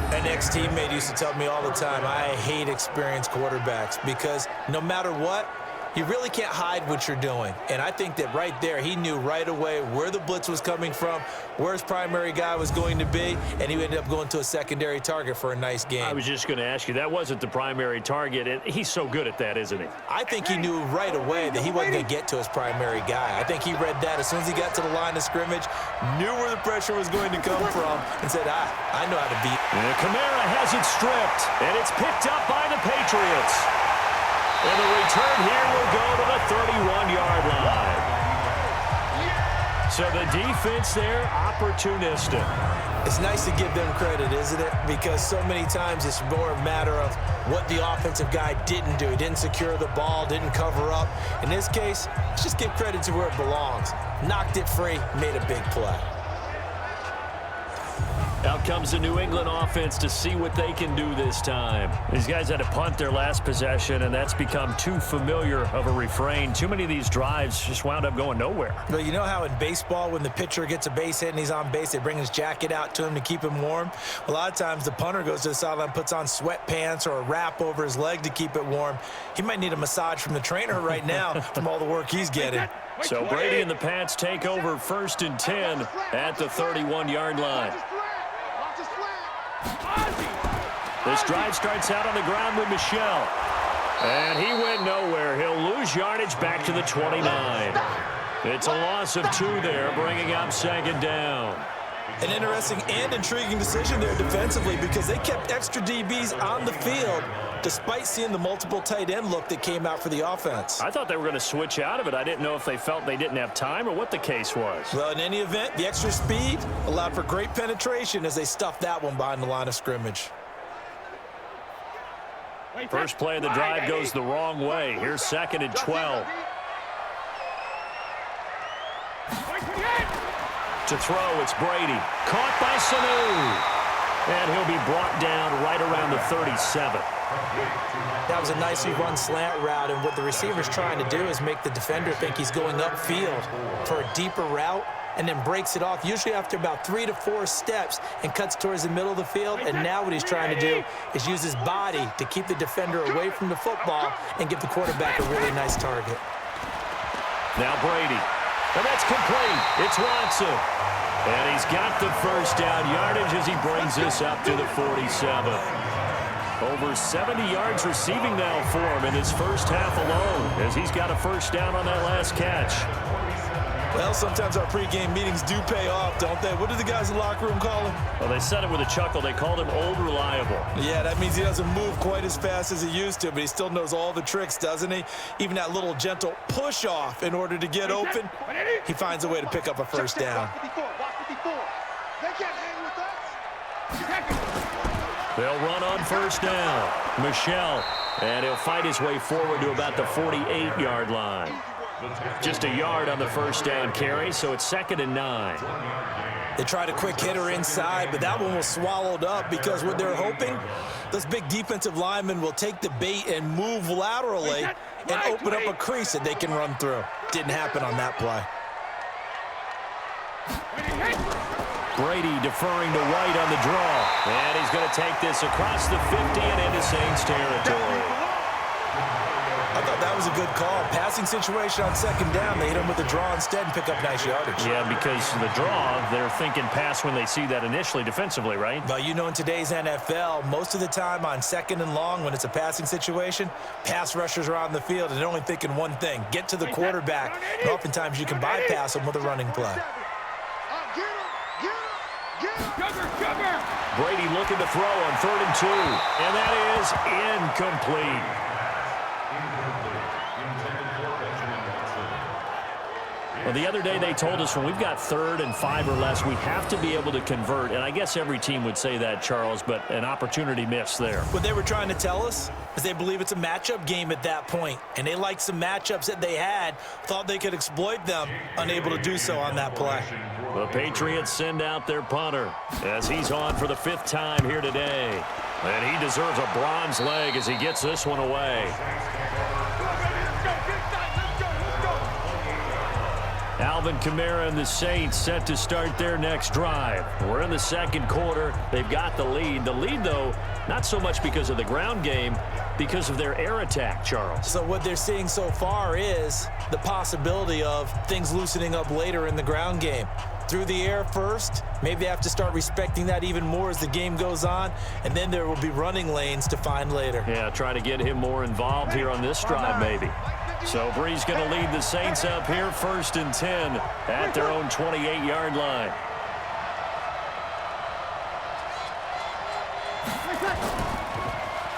An ex-teammate used to tell me all the time, I hate experienced quarterbacks, because no matter what, you really can't hide what you're doing. And I think that right there, he knew right away where the blitz was coming from, where his primary guy was going to be, and he ended up going to a secondary target for a nice game. I was just going to ask you, that wasn't the primary target, and he's so good at that, isn't he? I think he knew right away that he wasn't going to get to his primary guy. I think he read that as soon as he got to the line of scrimmage, knew where the pressure was going to come from, and said, I know how to beat. And Kamara has it stripped, and it's picked up by the Patriots. And the return here will go to the 31-yard line. So the defense there, opportunistic. It's nice to give them credit, isn't it? Because so many times it's more a matter of what the offensive guy didn't do. He didn't secure the ball, didn't cover up. In this case, let's just give credit to where it belongs. Knocked it free, made a big play. Out comes the New England offense to see what they can do this time. These guys had to punt their last possession, and that's become too familiar of a refrain. Too many of these drives just wound up going nowhere. Well, you know how in baseball, when the pitcher gets a base hit and he's on base, they bring his jacket out to him to keep him warm? A lot of times the punter goes to the sideline, puts on sweatpants or a wrap over his leg to keep it warm. He might need a massage from the trainer right now from all the work he's getting. So Brady and the Pats take over 1st and 10 at the 31-yard line. This drive starts out on the ground with Michel. And he went nowhere. He'll lose yardage back to the 29. It's a loss of 2 there, bringing up 2nd down. An interesting and intriguing decision there defensively because they kept extra DBs on the field despite seeing the multiple tight end look that came out for the offense. I thought they were going to switch out of it. I didn't know if they felt they didn't have time or what the case was. Well, in any event, the extra speed allowed for great penetration as they stuffed that one behind the line of scrimmage. First play of the drive goes the wrong way. Here's 2nd and 12. To throw, it's Brady. Caught by Sanu. And he'll be brought down right around the 37. That was a nicely run slant route, and what the receiver's trying to do is make the defender think he's going upfield for a deeper route, and then breaks it off, usually after about 3 to 4 steps, and cuts towards the middle of the field. And now what he's trying to do is use his body to keep the defender away from the football and give the quarterback a really nice target. Now Brady. And that's complete. It's Watson. And he's got the first down yardage as he brings this up to the 47. Over 70 yards receiving now for him in his first half alone as he's got a first down on that last catch. Well, sometimes our pregame meetings do pay off, don't they? What do the guys in the locker room call him? Well, they said it with a chuckle. They called him Old Reliable. Yeah, that means he doesn't move quite as fast as he used to, but he still knows all the tricks, doesn't he? Even that little gentle push-off in order to get open, he finds a way to pick up a first down. They'll run on first down. Michel, and he'll fight his way forward to about the 48-yard line. Just a yard on the first down carry, so it's 2nd and 9. They tried a quick hitter inside, but that one was swallowed up because what they're hoping, those big defensive linemen will take the bait and move laterally and open up a crease that they can run through. Didn't happen on that play. Brady deferring to White on the draw. And he's going to take this across the 50 and into Saints territory. I thought that was a good call. Passing situation on 2nd down. They hit him with the draw instead and pick up nice yardage. Yeah, because the draw, they're thinking pass when they see that initially defensively, right? But you know, in today's NFL, most of the time on 2nd and long, when it's a passing situation, pass rushers are on the field and they're only thinking one thing, get to the quarterback. And oftentimes you can bypass them with a running play. Brady looking to throw on 3rd and 2. And that is incomplete. Well, the other day they told us when we've got 3rd and 5 or less, we have to be able to convert. And I guess every team would say that, Charles, but an opportunity missed there. What they were trying to tell us is they believe it's a matchup game at that point. And they liked some matchups that they had, thought they could exploit them, unable to do so on that play. The Patriots send out their punter as he's on for the 5th time here today. And he deserves a bronze leg as he gets this one away. Alvin Kamara and the Saints set to start their next drive. We're in the 2nd quarter. They've got the lead. The lead, though, not so much because of the ground game, because of their air attack, Charles. So what they're seeing so far is the possibility of things loosening up later in the ground game. Through the air first, maybe they have to start respecting that even more as the game goes on, and then there will be running lanes to find later. Yeah, try to get him more involved here on this drive, maybe. So Bree's going to lead the Saints up here 1st and 10 at their own 28-yard line.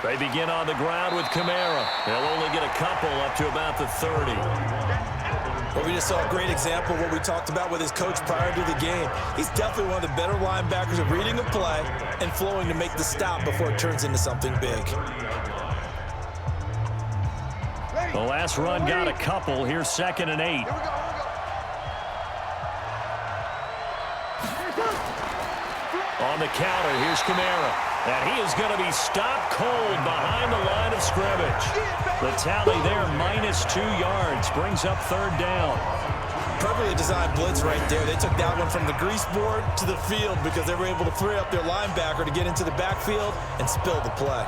They begin on the ground with Kamara. They'll only get a couple up to about the 30. Well, we just saw a great example of what we talked about with his coach prior to the game. He's definitely one of the better linebackers at reading a play and flowing to make the stop before it turns into something big. The last run got a couple. Here's 2nd and 8. On the counter, here's Kamara. And he is going to be stopped cold behind the line of scrimmage. The tally there, -2 yards, brings up 3rd down. Perfectly designed blitz right there. They took that one from the grease board to the field because they were able to free up their linebacker to get into the backfield and spill the play.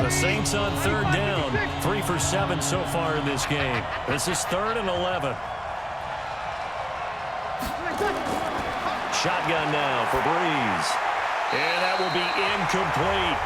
The Saints on 3rd down, 3 for 7 so far in this game. This is 3rd and 11. Shotgun now for Breeze. And that will be incomplete.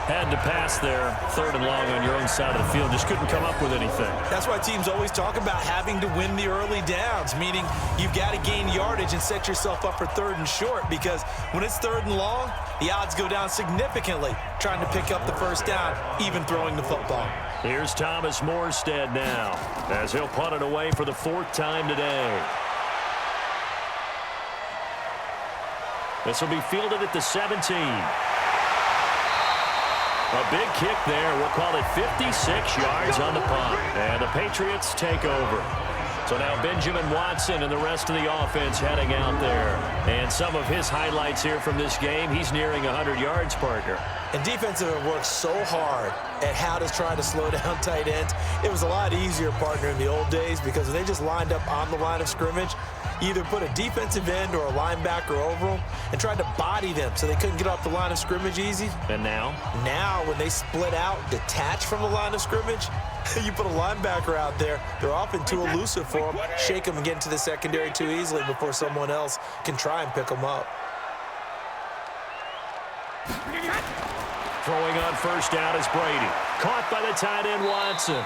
Had to pass there, 3rd and long on your own side of the field. Just couldn't come up with anything. That's why teams always talk about having to win the early downs, meaning you've got to gain yardage and set yourself up for 3rd and short, because when it's 3rd and long, the odds go down significantly trying to pick up the 1st down, even throwing the football. Here's Thomas Morstead now, as he'll punt it away for the 4th time today. This will be fielded at the 17. A big kick there. We'll call it 56 yards on the punt. And the Patriots take over. So now Benjamin Watson and the rest of the offense heading out there. And some of his highlights here from this game, he's nearing 100 yards, partner. And defensive have worked so hard at how to try to slow down tight ends. It was a lot easier, partner, in the old days, because when they just lined up on the line of scrimmage, either put a defensive end or a linebacker over them and tried to body them so they couldn't get off the line of scrimmage easy. And now? Now, when they split out, detach from the line of scrimmage, you put a linebacker out there, they're often too elusive for them. Shake them and get into the secondary too easily before someone else can try and pick them up. Throwing on 1st down is Brady. Caught by the tight end Watson.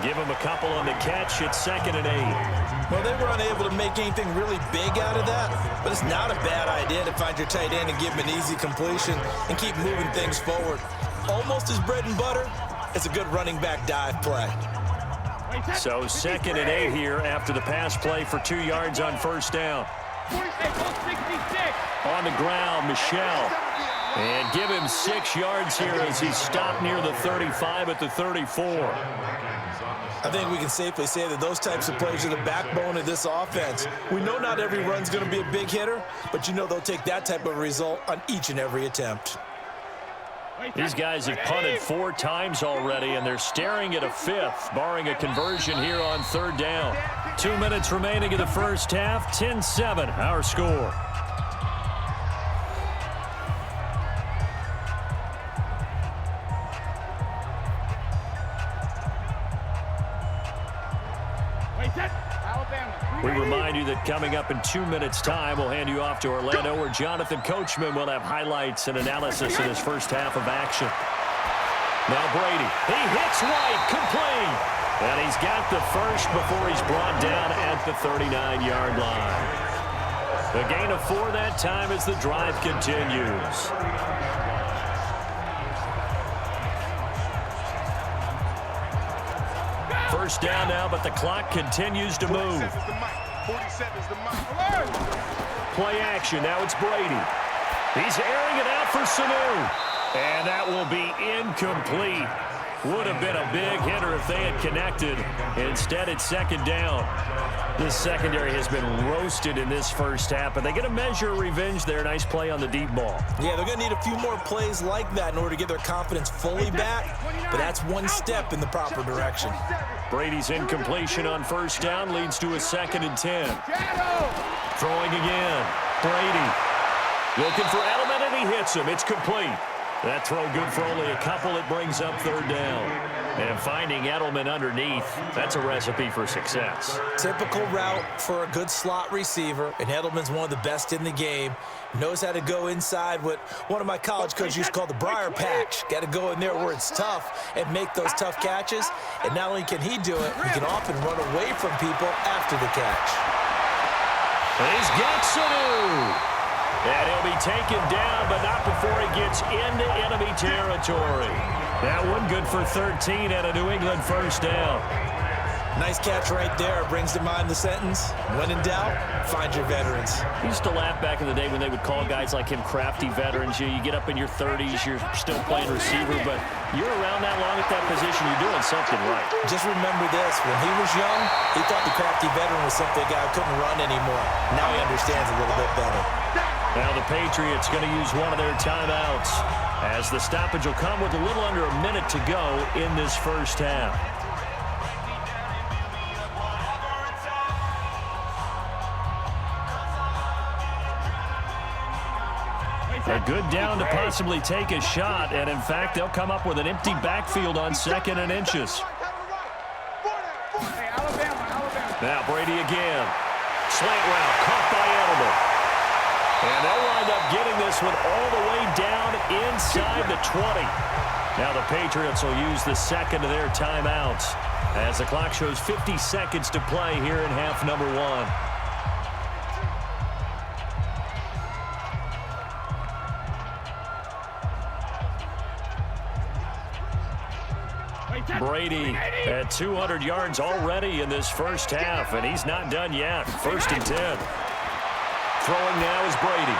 Give him a couple on the catch. It's 2nd and 8. Well, they were unable to make anything really big out of that, but it's not a bad idea to find your tight end and give him an easy completion and keep moving things forward. Almost his bread and butter. It's a good running back dive play. So 2nd and 8 here after the pass play for 2 yards on 1st down. On the ground, Michel. And give him 6 yards here as he's stopped near the 35 at the 34. I think we can safely say that those types of plays are the backbone of this offense. We know not every run's going to be a big hitter, but you know they'll take that type of result on each and every attempt. These guys have punted 4 times already, and they're staring at a 5th, barring a conversion here on 3rd down. 2 minutes remaining in the 1st half, 10-7, our score. We remind you that coming up in 2 minutes' time, we'll hand you off to Orlando, where Jonathan Coachman will have highlights and analysis in his 1st half of action. Now Brady, he hits right, complete. And he's got the 1st before he's brought down at the 39-yard line. A gain of 4 that time as the drive continues. 1st down now, but the clock continues to move. Play action. Now it's Brady. He's airing it out for Sanu. And that will be incomplete. Would have been a big hitter if they had connected. Instead, it's 2nd down. This secondary has been roasted in this 1st half, but they get a measure of revenge there. Nice play on the deep ball. Yeah, they're going to need a few more plays like that in order to get their confidence fully back, but that's one step in the proper direction. Brady's incompletion on 1st down leads to a 2nd and 10. Throwing again. Brady looking for Edelman, and he hits him. It's complete. That throw good for only a couple. It brings up 3rd down. And finding Edelman underneath, that's a recipe for success. Typical route for a good slot receiver, and Edelman's one of the best in the game. Knows how to go inside what one of my college coaches used to call the briar patch. Got to go in there where it's tough and make those tough catches. And not only can he do it, he can often run away from people after the catch. He's got Sanu. And he'll be taken down, but not before he gets into enemy territory. That one good for 13 and a New England 1st down. Nice catch right there. Brings to mind the sentence, when in doubt, find your veterans. I used to laugh back in the day when they would call guys like him crafty veterans. You get up in your 30s, you're still playing receiver, but you're around that long at that position, you're doing something right. Just remember this. When he was young, he thought the crafty veteran was something a guy who couldn't run anymore. Now he understands a little bit better. Now the Patriots going to use one of their timeouts as the stoppage will come with a little under a minute to go in this first half. A good down to possibly take a shot, and in fact, they'll come up with an empty backfield on 2nd and inches. Now Brady again. Slant route caught by Edelman. And they'll wind up getting this one all the way down inside the 20. Now the Patriots will use the second of their timeouts as the clock shows 50 seconds to play here in half number 1. Brady at 200 yards already in this first half, and he's not done yet. 1st and 10. Throwing now is Brady.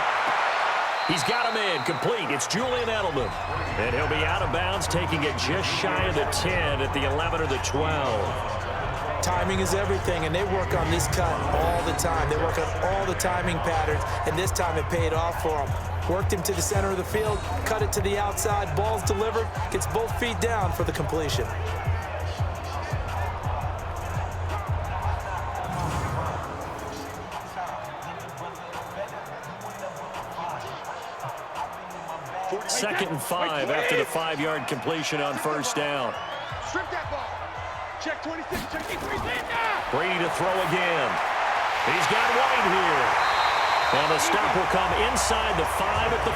He's got him in, complete. It's Julian Edelman. And he'll be out of bounds, taking it just shy of the 10 at the 11 or the 12. Timing is everything, and they work on this cut all the time. They work on all the timing patterns, and this time it paid off for them. Worked him to the center of the field, cut it to the outside, ball's delivered, gets both feet down for the completion. Second and 5 after the 5-yard completion on first down. Strip that ball. Check 26, check 23. Brady to throw again. He's got White here. And the stop will come inside the 5 at the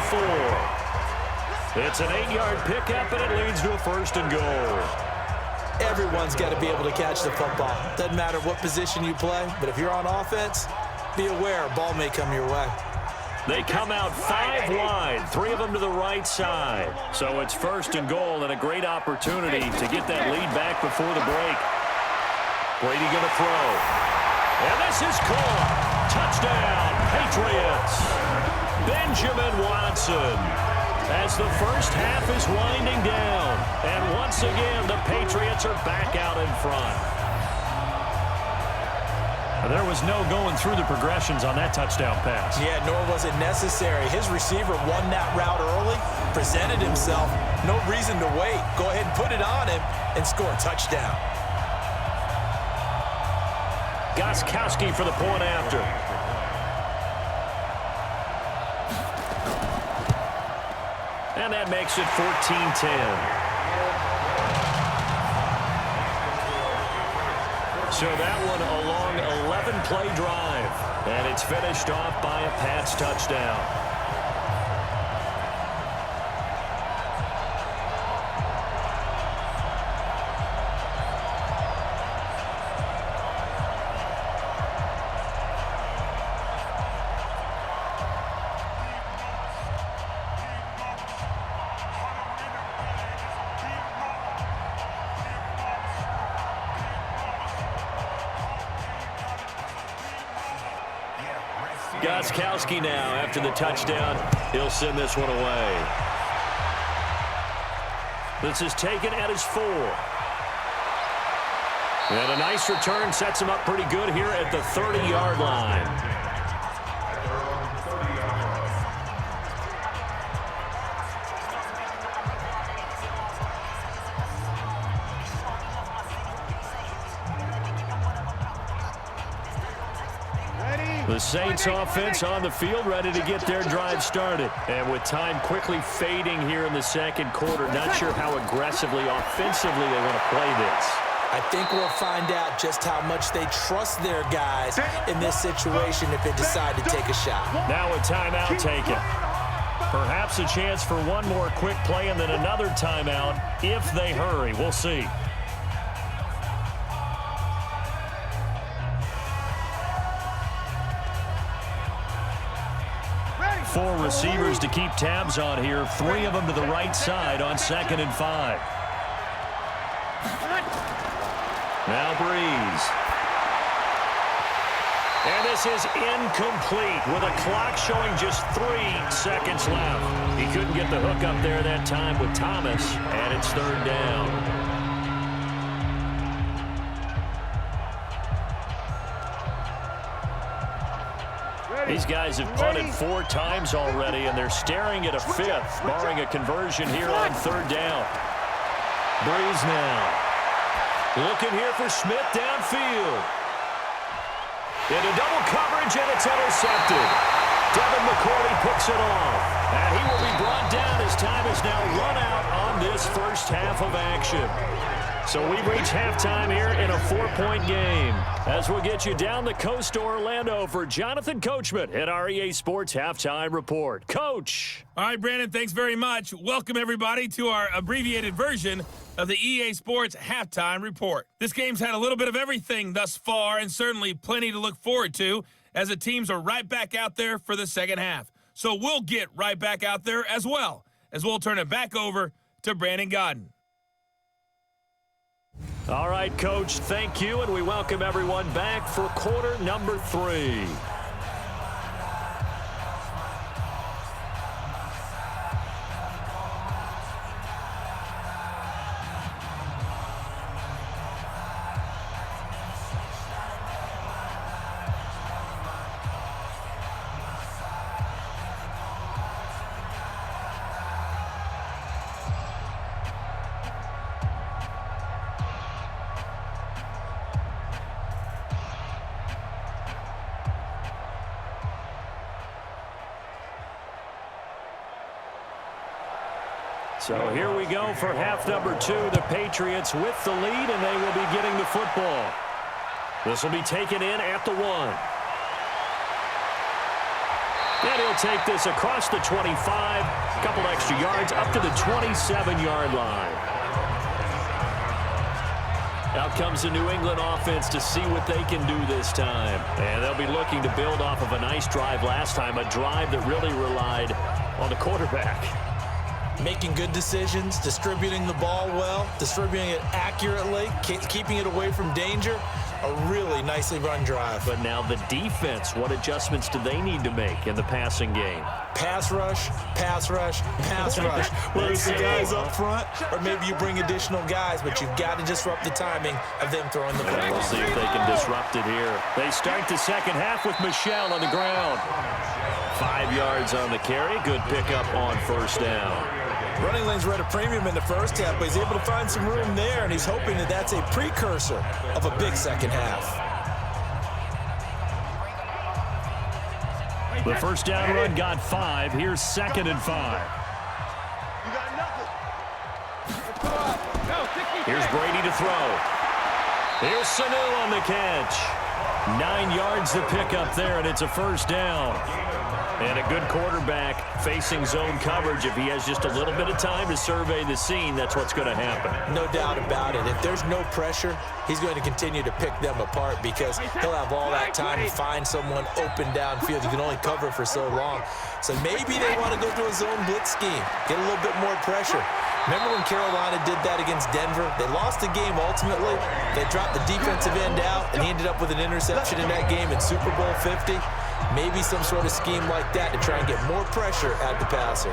4. It's an 8-yard pickup, and it leads to a 1st and goal. Everyone's got to be able to catch the football. Doesn't matter what position you play, but if you're on offense, be aware a ball may come your way. They come out 5 wide, 3 of them to the right side. So it's 1st and goal and a great opportunity to get that lead back before the break. Brady going to throw. And this is caught. Touchdown, Patriots. Benjamin Watson. As the first half is winding down. And once again, the Patriots are back out in front. There was no going through the progressions on that touchdown pass. Yeah, nor was it necessary. His receiver won that route early, presented himself. No reason to wait. Go ahead and put it on him and score a touchdown. Gostkowski for the point after. And that makes it 14-10. So that one a long 11-play drive, and it's finished off by a Pats touchdown. Gostkowski now, after the touchdown, he'll send this one away. This is taken at his 4. And a nice return sets him up pretty good here at the 30-yard line. The Saints offense on the field, ready to get their drive started. And with time quickly fading here in the second quarter, not sure how aggressively, offensively they want to play this. I think we'll find out just how much they trust their guys in this situation if they decide to take a shot. Now a timeout taken. Perhaps a chance for one more quick play and then another timeout if they hurry. We'll see. 4 receivers to keep tabs on here. 3 of them to the right side on 2nd and 5. Now Breeze. And this is incomplete with a clock showing just 3 seconds left. He couldn't get the hook up there that time with Thomas, and it's third down. These guys have punted 4 times already, and they're staring at a 5th, barring a conversion here on third down. Breeze now. Looking here for Smith downfield. Into double coverage, and it's intercepted. Devin McCourty picks it off. And he will be brought down as time is now run out on this first half of action. So we've reached halftime here in a 4-point game. As we'll get you down the coast to Orlando for Jonathan Coachman at our EA Sports Halftime Report. Coach. All right, Brandon, thanks very much. Welcome, everybody, to our abbreviated version of the EA Sports Halftime Report. This game's had a little bit of everything thus far, and certainly plenty to look forward to as the teams are right back out there for the second half. So we'll get right back out there as well, as we'll turn it back over to Brandon Godden. All right, Coach, thank you, and we welcome everyone back for quarter number 3. So here we go for half number 2. The Patriots with the lead, and they will be getting the football. This will be taken in at the 1. And he'll take this across the 25, a couple extra yards, up to the 27-yard line. Out comes the New England offense to see what they can do this time. And they'll be looking to build off of a nice drive last time, a drive that really relied on the quarterback. Making good decisions, distributing the ball well, distributing it accurately, keeping it away from danger. A really nicely run drive. But now the defense, what adjustments do they need to make in the passing game? Pass rush, pass rush, pass rush. Whether it's the guys up front or maybe you bring additional guys, but you've got to disrupt the timing of them throwing the ball. We'll see if they can disrupt it here. They start the second half with Michel on the ground. 5 yards on the carry. Good pickup on first down. Running lanes were at a premium in the first half, but he's able to find some room there, and he's hoping that that's a precursor of a big second half. The first down run got 5. Here's 2nd and 5. You got nothing. Here's Brady to throw. Here's Sanu on the catch. 9 yards to pick up there, and it's a first down. And a good quarterback facing zone coverage. If he has just a little bit of time to survey the scene, that's what's going to happen. No doubt about it. If there's no pressure, he's going to continue to pick them apart because he'll have all that time to find someone open downfield. You can only cover for so long. So maybe they want to go to a zone blitz scheme, get a little bit more pressure. Remember when Carolina did that against Denver? They lost the game ultimately. They dropped the defensive end out, and he ended up with an interception in that game in Super Bowl 50. Maybe some sort of scheme like that to try and get more pressure at the passer.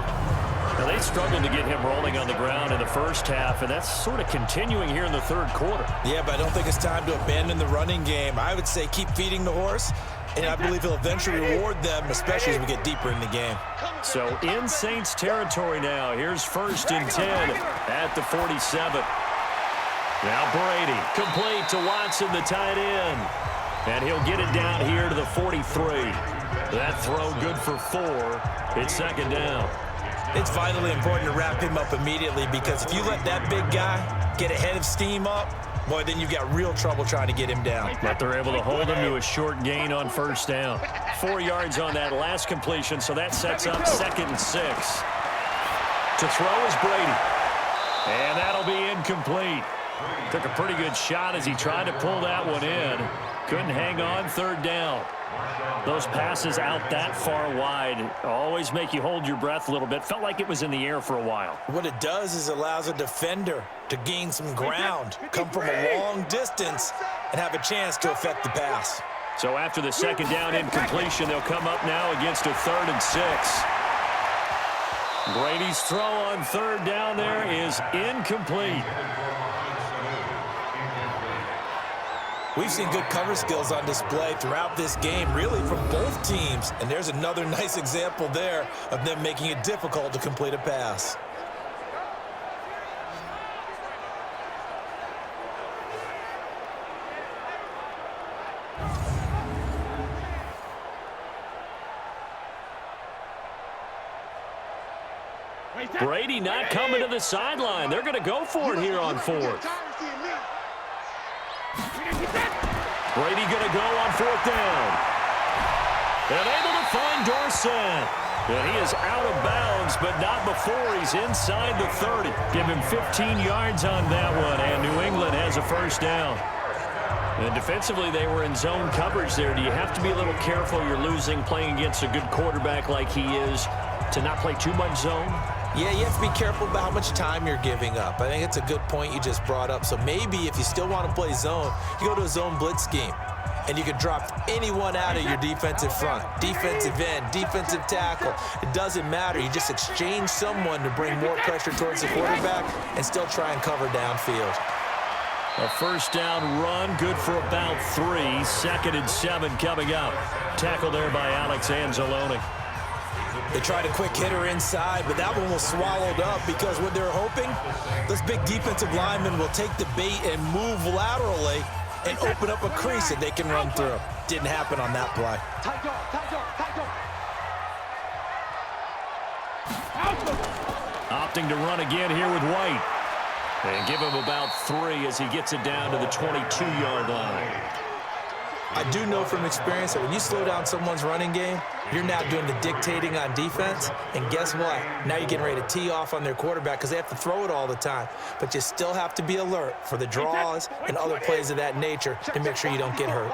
Now, they struggled to get him rolling on the ground in the first half, and that's sort of continuing here in the third quarter. Yeah, but I don't think it's time to abandon the running game. I would say keep feeding the horse, and I believe he'll eventually reward them, especially as we get deeper in the game. So in Saints territory now. Here's 1st and 10 at the 47. Now Brady, complete to Watson, the tight end. And he'll get it down here to the 43. That throw good for 4. It's 2nd down. It's vitally important to wrap him up immediately because if you let that big guy get ahead of steam up, boy, then you've got real trouble trying to get him down. But they're able to hold him to a short gain on first down. 4 yards on that last completion, so that sets up 2nd and 6. To throw is Brady. And that'll be incomplete. Took a pretty good shot as he tried to pull that one in. Couldn't hang on, third down. Those passes out that far wide always make you hold your breath a little bit. Felt like it was in the air for a while. What it does is allows a defender to gain some ground, come from a long distance, and have a chance to affect the pass. So after the second down incompletion, they'll come up now against a 3rd and 6. Brady's throw on third down there is incomplete. We've seen good cover skills on display throughout this game, really from both teams. And there's another nice example there of them making it difficult to complete a pass. Brady not coming to the sideline. They're going to go for it here on 4th. Brady going to go on 4th down. And able to find Dorsett. And he is out of bounds, but not before he's inside the 30. Give him 15 yards on that one, and New England has a first down. And defensively, they were in zone coverage there. Do you have to be a little careful? You're losing, playing against a good quarterback like he is, to not play too much zone? Yeah, you have to be careful about how much time you're giving up. I think it's a good point you just brought up. So maybe if you still want to play zone, you go to a zone blitz scheme, and you can drop anyone out of your defensive front, defensive end, defensive tackle. It doesn't matter. You just exchange someone to bring more pressure towards the quarterback and still try and cover downfield. A first down run, good for about 3. 2nd and 7 coming up. Tackle there by Alex Anzalone. They tried a quick hitter inside, but that one was swallowed up because what they're hoping, those big defensive linemen will take the bait and move laterally and open up a crease that they can run through. Didn't happen on that play. Opting to run again here with White. And give him about 3 as he gets it down to the 22-yard line. I do know from experience that when you slow down someone's running game, you're now doing the dictating on defense. And guess what? Now you're getting ready to tee off on their quarterback because they have to throw it all the time. But you still have to be alert for the draws and other plays of that nature to make sure you don't get hurt.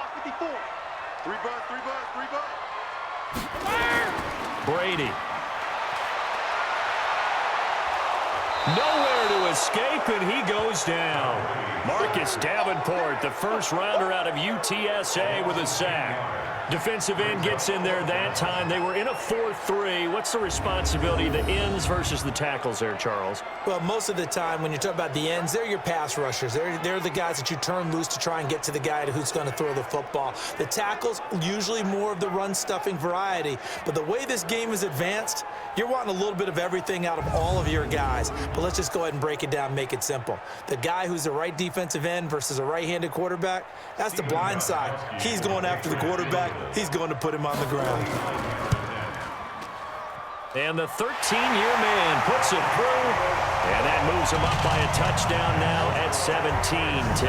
Brady. Nowhere to escape, and he goes down. Marcus Davenport, the first rounder out of UTSA, with a sack. Defensive end gets in there that time. They were in a 4-3. What's the responsibility, the ends versus the tackles there, Charles? Well, most of the time when you talk about the ends, they're your pass rushers. They're the guys that you turn loose to try and get to the guy who's going to throw the football. The tackles, usually more of the run-stuffing variety. But the way this game is advanced, you're wanting a little bit of everything out of all of your guys. But let's just go ahead and break it down, make it simple. The guy who's the right defensive end versus a right-handed quarterback, that's the blind side. He's going after the quarterback. He's going to put him on the ground. And the 13-year man puts it through, and that moves him up by a touchdown now at 17-10.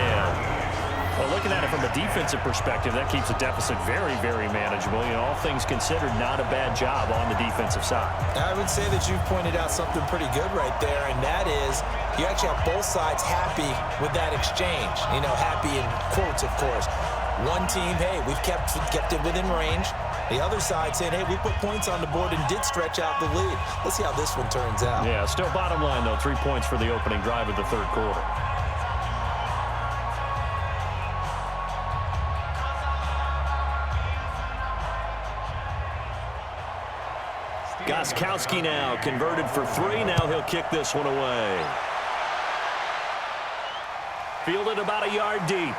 Well, looking at it from a defensive perspective, that keeps the deficit very, very manageable. You know, all things considered, not a bad job on the defensive side. I would say that you've pointed out something pretty good right there, and that is you actually have both sides happy with that exchange. You know, happy in quotes, of course. One team, hey, we've kept it within range. The other side saying, hey, we put points on the board and did stretch out the lead. Let's see how this one turns out. Yeah, still bottom line, though, 3 points for the opening drive of the third quarter. Gostkowski now converted for 3. Now he'll kick this one away. Fielded about a yard deep.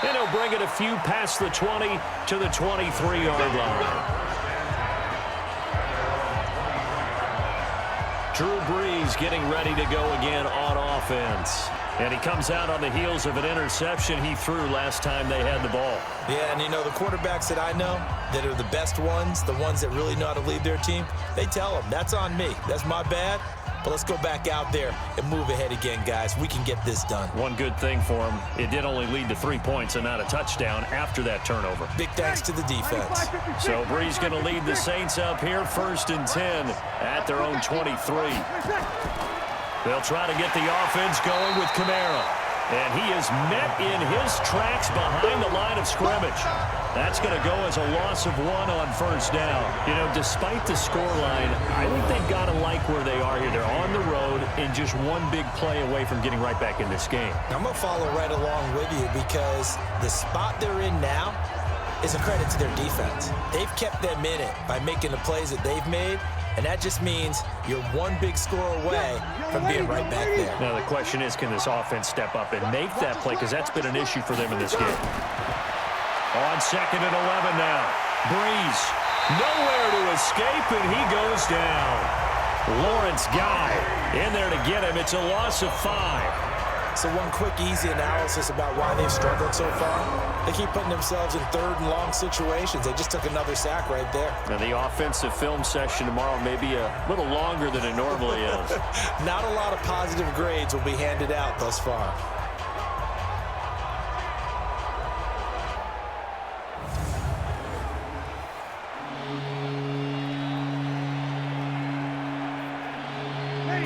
And he'll bring it a few past the 20 to the 23-yard line. Drew Brees getting ready to go again on offense. And he comes out on the heels of an interception he threw last time they had the ball. Yeah, and you know, the quarterbacks that I know that are the best ones, the ones that really know how to lead their team, they tell them, that's on me. That's my bad. But let's go back out there and move ahead again, guys. We can get this done. One good thing for him, it did only lead to 3 points and not a touchdown after that turnover. Big thanks to the defense. So Brees going to lead the Saints up here 1st and 10 at their own 23. They'll try to get the offense going with Kamara. And he is met in his tracks behind the line of scrimmage. That's going to go as a loss of 1 on first down. You know, despite the scoreline, I think they've got to like where they are here. They're on the road and just one big play away from getting right back in this game. I'm going to follow right along with you because the spot they're in now is a credit to their defense. They've kept them in it by making the plays that they've made, and that just means you're one big score away from being right back there. Now the question is, can this offense step up and make that play? Because that's been an issue for them in this game. On 2nd and 11 now. Breeze, nowhere to escape, and he goes down. Lawrence Guy in there to get him. It's a loss of 5. So one quick, easy analysis about why they've struggled so far. They keep putting themselves in 3rd and long situations. They just took another sack right there. Now the offensive film session tomorrow may be a little longer than it normally is. Not a lot of positive grades will be handed out thus far.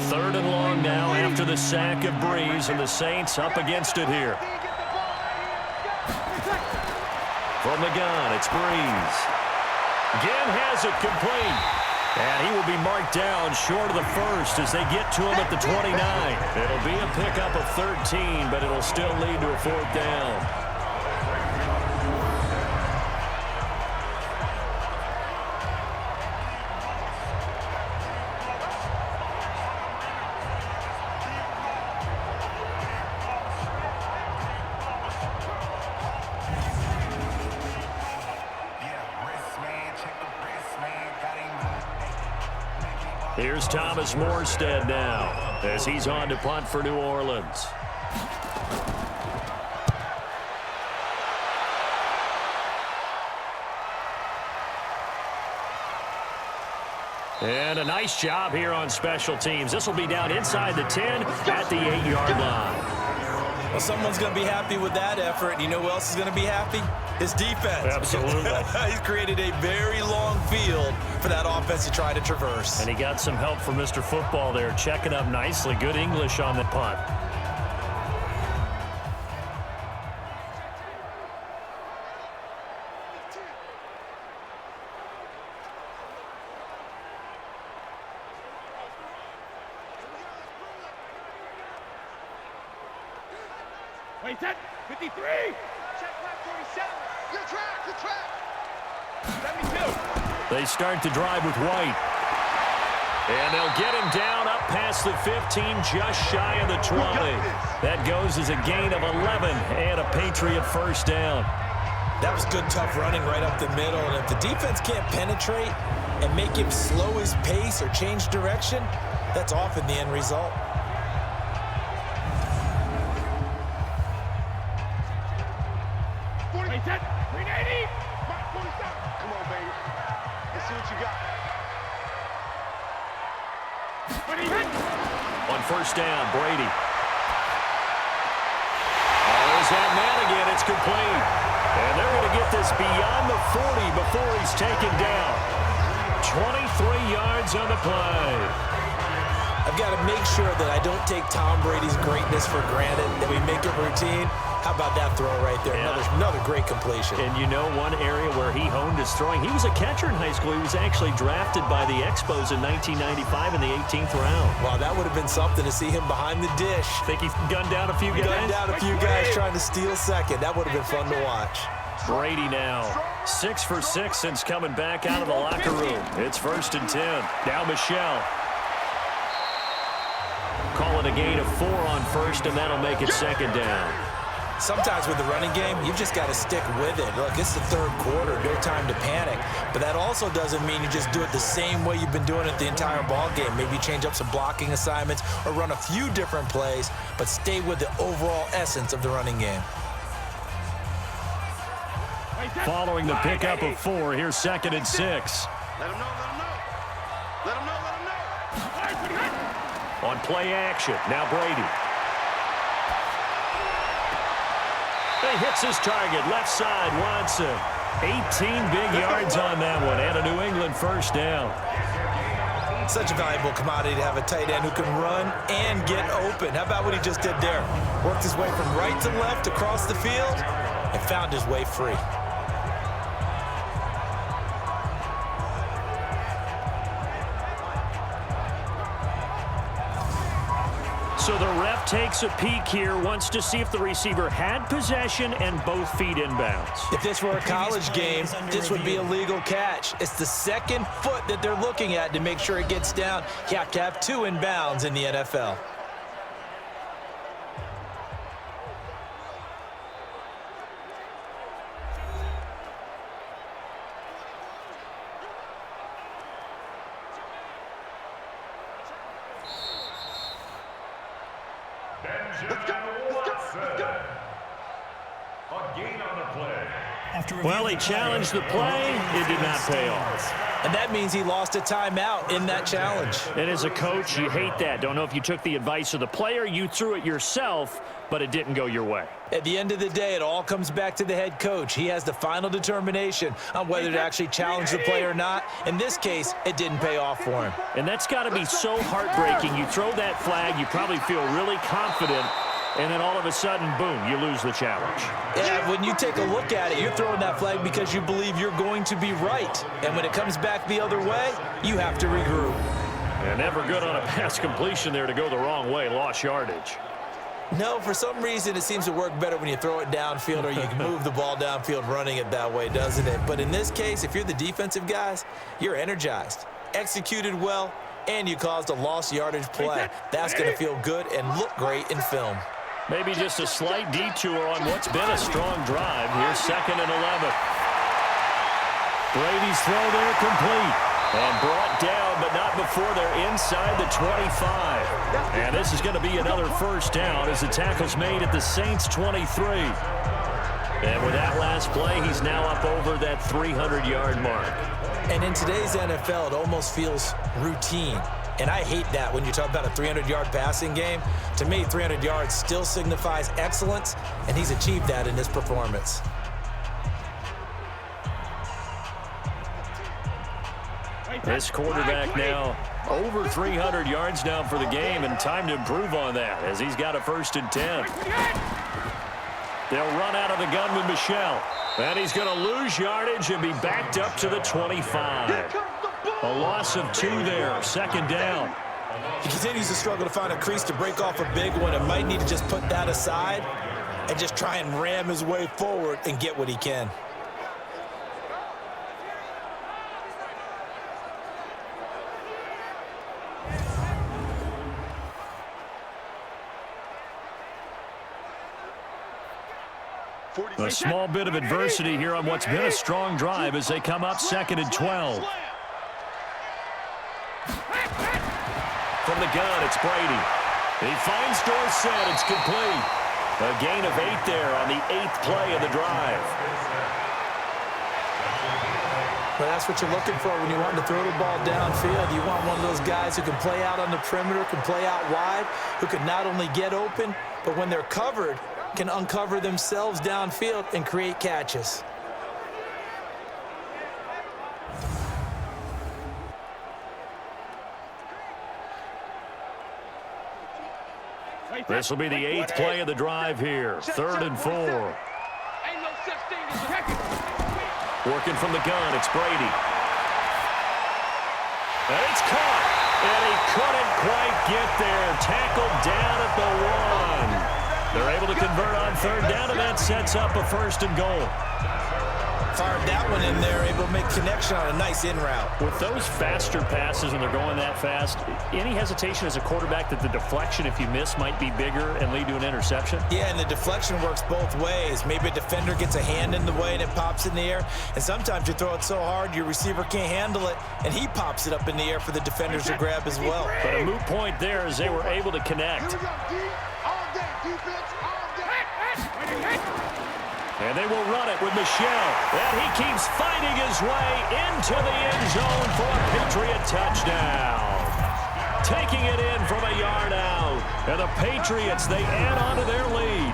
Third and long now after the sack of Breeze, and the Saints up against it here. From the gun, it's Breeze. Again has it complete. And he will be marked down short of the first as they get to him at the 29. It'll be a pickup of 13, but it'll still lead to a 4th down. Here's Thomas Morstead now as he's on to punt for New Orleans. And a nice job here on special teams. This will be down inside the 10 at the 8-yard line. Well, someone's going to be happy with that effort. And you know who else is going to be happy? His defense. Absolutely. He's created a very long field for that offense to try to traverse. And he got some help from Mr. Football there, checking up nicely. Good English on the punt. Wait, 10, 53. Check back 47. Good track, good track. 72. They start to drive with White. And they'll get him down up past the 15, just shy of the 20. That goes as a gain of 11 and a Patriot first down. That was good, tough running right up the middle. And if the defense can't penetrate and make him slow his pace or change direction, that's often the end result. Come on, baby. Let's see what you got. On first down, Brady. There's that man again. It's complete. And they're going to get this beyond the 40 before he's taken down. 23 yards on the play. I've got to make sure that I don't take Tom Brady's greatness for granted, that we make it routine. How about that throw right there? Yeah. Another great completion. And you know one area where he honed his throwing, he was a catcher in high school. He was actually drafted by the Expos in 1995 in the 18th round. Wow, that would have been something to see him behind the dish. Think he gunned down a few guys? Gunned down a few guys trying to steal second. That would have been fun to watch. Brady now, 6 for 6 since coming back out of the locker room. It's 1st and 10. Now Michelle. Call it a gain of 4 on first, and that'll make it 2nd down. Sometimes with the running game, you've just got to stick with it. Look, it's the 3rd quarter, no time to panic. But that also doesn't mean you just do it the same way you've been doing it the entire ball game. Maybe change up some blocking assignments or run a few different plays, but stay with the overall essence of the running game. Following the pickup of 4, here's 2nd and 6. Let him know, let him know. Let him know, let him know. On play action, now Brady. He hits his target, left side, Watson. 18 big yards on that one, and a New England first down. Such a valuable commodity to have a tight end who can run and get open. How about what he just did there? Worked his way from right to left across the field and found his way free. So the ref takes a peek here, wants to see if the receiver had possession and both feet inbounds. If this were a college game, this would be a legal catch. It's the second foot that they're looking at to make sure it gets down. You have to have 2 inbounds in the NFL. Well, he challenged the play. It did not pay off. And that means he lost a timeout in that challenge. And as a coach, you hate that. Don't know if you took the advice of the player, you threw it yourself, but it didn't go your way. At the end of the day, it all comes back to the head coach. He has the final determination on whether to actually challenge the play or not. In this case, it didn't pay off for him. And that's got to be so heartbreaking. You throw that flag, you probably feel really confident, and then all of a sudden, boom, you lose the challenge. Yeah, when you take a look at it, you're throwing that flag because you believe you're going to be right. And when it comes back the other way, you have to regroup. And never good on a pass completion there to go the wrong way, lost yardage. No, for some reason, it seems to work better when you throw it downfield or you can move the ball downfield running it that way, doesn't it? But in this case, if you're the defensive guys, you're energized, executed well, and you caused a lost yardage play. That's going to feel good and look great in film. Maybe just a slight detour on what's been a strong drive. Here's 2nd and 11. Brady's throw there complete. And brought down, but not before they're inside the 25. And this is going to be another first down as the tackle's made at the Saints' 23. And with that last play, he's now up over that 300-yard mark. And in today's NFL, it almost feels routine. And I hate that when you talk about a 300-yard passing game. To me, 300 yards still signifies excellence, and he's achieved that in this performance. This quarterback now over 300 yards now for the game, and time to improve on that as he's got a 1st and 10. They'll run out of the gun with Michel. And he's going to lose yardage and be backed up to the 25. A loss of 2 there, 2nd down. He continues to struggle to find a crease to break off a big one and might need to just put that aside and just try and ram his way forward and get what he can. A small bit of adversity here on what's been a strong drive as they come up 2nd and 12. From the gun, it's Brady. He finds Dorsett. It's complete. A gain of 8 there on the 8th play of the drive. But that's what you're looking for when you want to throw the ball downfield. You want one of those guys who can play out on the perimeter, can play out wide, who can not only get open, but when they're covered, can uncover themselves downfield and create catches. This will be the 8th play of the drive here. 3rd and 4. Working from the gun, it's Brady. And it's caught. And he couldn't quite get there. Tackled down at the 1. They're able to convert on 3rd down, and that sets up a 1st and goal. Fired that one in there, able to make connection on a nice in route. With those faster passes and they're going that fast, any hesitation as a quarterback that the deflection, if you miss, might be bigger and lead to an interception? Yeah, and the deflection works both ways. Maybe a defender gets a hand in the way and it pops in the air, and sometimes you throw it so hard your receiver can't handle it, and he pops it up in the air for the defenders to grab as well. But a moot point there as they were able to connect. And they will run it with Michel. And he keeps fighting his way into the end zone for a Patriot touchdown. taking it in from a yard out. And the Patriots, they add on to their lead.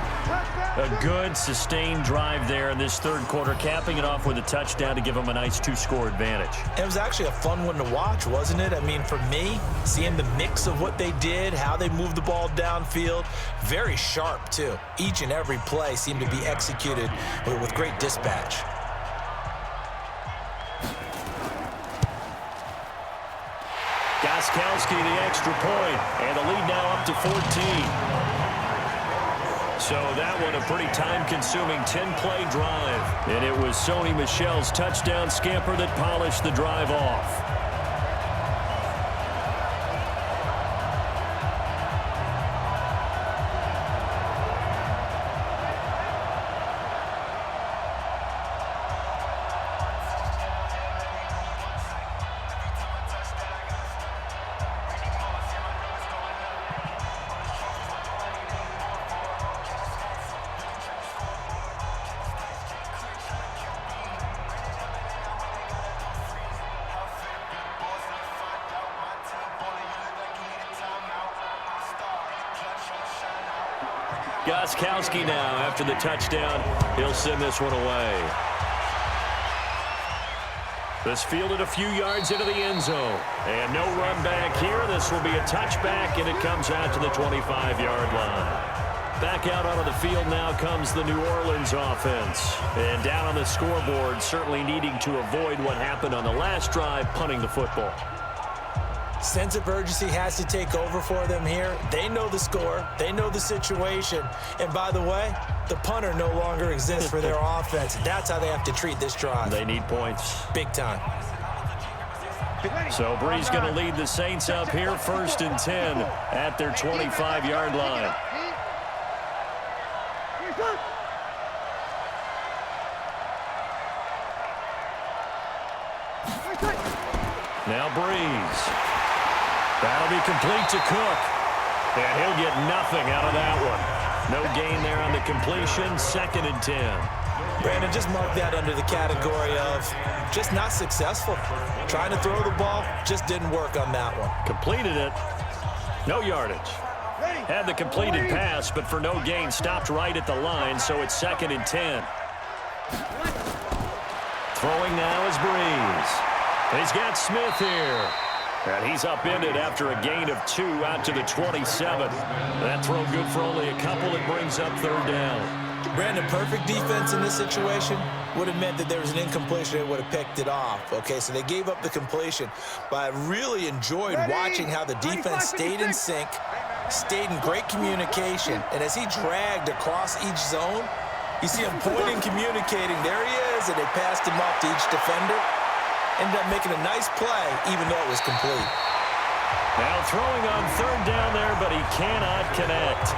A good, sustained drive there in this third quarter, capping it off with a touchdown to give them a nice 2-score advantage. It was actually a fun one to watch, wasn't it? I mean, for me, seeing the mix of what they did, how they moved the ball downfield, very sharp, too. Each and every play seemed to be executed with great dispatch. Gostkowski the extra point, and the lead now up to 14. So that one a pretty time-consuming 10-play drive. And it was Sony Michel's touchdown scamper that polished the drive off. Gostkowski now, after the touchdown, he'll send this one away. This fielded a few yards into the end zone. And no run back here. This will be a touchback, and it comes out to the 25-yard line. Back out onto the field now comes the New Orleans offense. And down on the scoreboard, certainly needing to avoid what happened on the last drive, punting the football. Sense of urgency has to take over for them here. They know the score. They know the situation. And by the way, the punter no longer exists for their offense. That's how they have to treat this drive. They need points. Big time. So Bree's going to lead the Saints up here, 1st and 10 at their 25-yard line. Now Breeze. That'll be complete to Cook. And he'll get nothing out of that one. No gain there on the completion, 2nd and 10. Brandon, just mark that under the category of just not successful. Trying to throw the ball, just didn't work on that one. Completed it. No yardage. Had the completed pass, but for no gain, stopped right at the line, so it's 2nd and 10. Throwing now is Breeze. He's got Smith here. And he's upended after a gain of 2 out to the 27. That throw good for only a couple. It brings up 3rd down. Brandon, perfect defense in this situation would have meant that there was an incompletion. They would have picked it off. Okay, so they gave up the completion. But I really enjoyed watching how the defense stayed in sync, stayed in great communication. And as he dragged across each zone, you see him pointing, communicating. There he is, and they passed him off to each defender. Ended up making a nice play, even though it was complete. Now throwing on 3rd down there, but he cannot connect.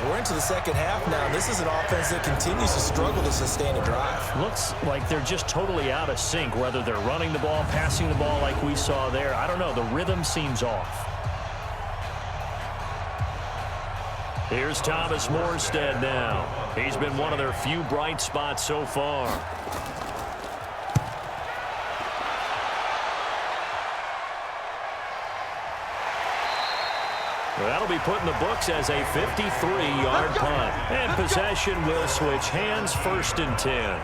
We're into the second half now. This is an offense that continues to struggle to sustain a drive. Looks like they're just totally out of sync, whether they're running the ball, passing the ball like we saw there. I don't know. The rhythm seems off. Here's Thomas Morstead now. He's been one of their few bright spots so far. That'll be put in the books as a 53-yard punt. And possession will switch hands, 1st and 10.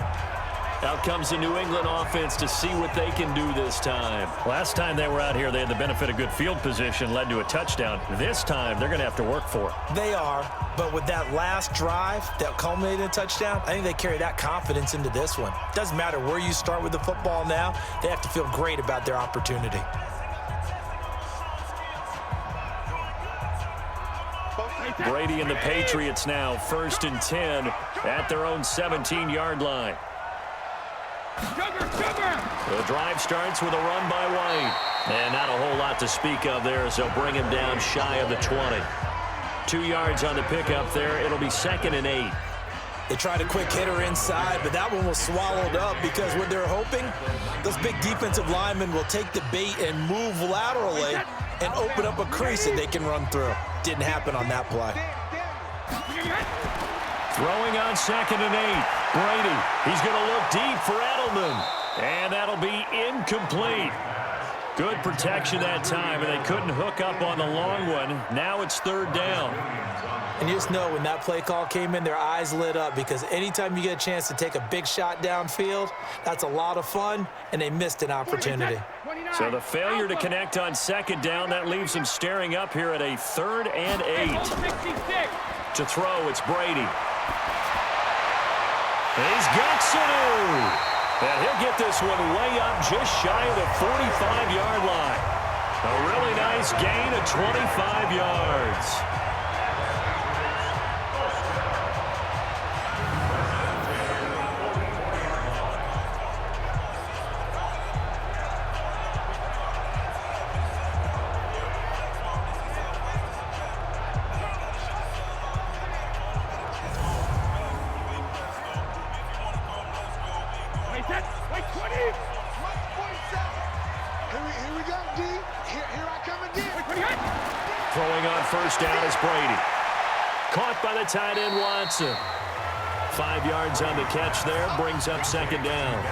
Out comes the New England offense to see what they can do this time. Last time they were out here, they had the benefit of good field position, led to a touchdown. This time, they're going to have to work for it. They are, but with that last drive that culminated in a touchdown, I think they carry that confidence into this one. Doesn't matter where you start with the football now, they have to feel great about their opportunity. Brady and the Patriots now, 1st and 10 at their own 17-yard line. The drive starts with a run by White. And not a whole lot to speak of there, so bring him down shy of the 20. 2 yards on the pickup there. It'll be 2nd and 8. They tried a quick hitter inside, but that one was swallowed up because what they're hoping, those big defensive linemen will take the bait and move laterally and open up a crease that they can run through. Didn't happen on that play. Throwing on 2nd and 8. Brady, he's going to look deep for Edelman. And that'll be incomplete. Good protection that time, and they couldn't hook up on the long one. Now it's 3rd down. And you just know when that play call came in, their eyes lit up, because anytime you get a chance to take a big shot downfield, that's a lot of fun, and they missed an opportunity. So the failure to connect on 2nd down, that leaves them staring up here at a 3rd and 8. To throw, it's Brady. He's got Sanu. And he'll get this one way up just shy of the 45-yard line. A really nice gain of 25 yards. Throwing on 1st down is Brady. Caught by the tight end, Watson. 5 yards on the catch there, brings up 2nd down.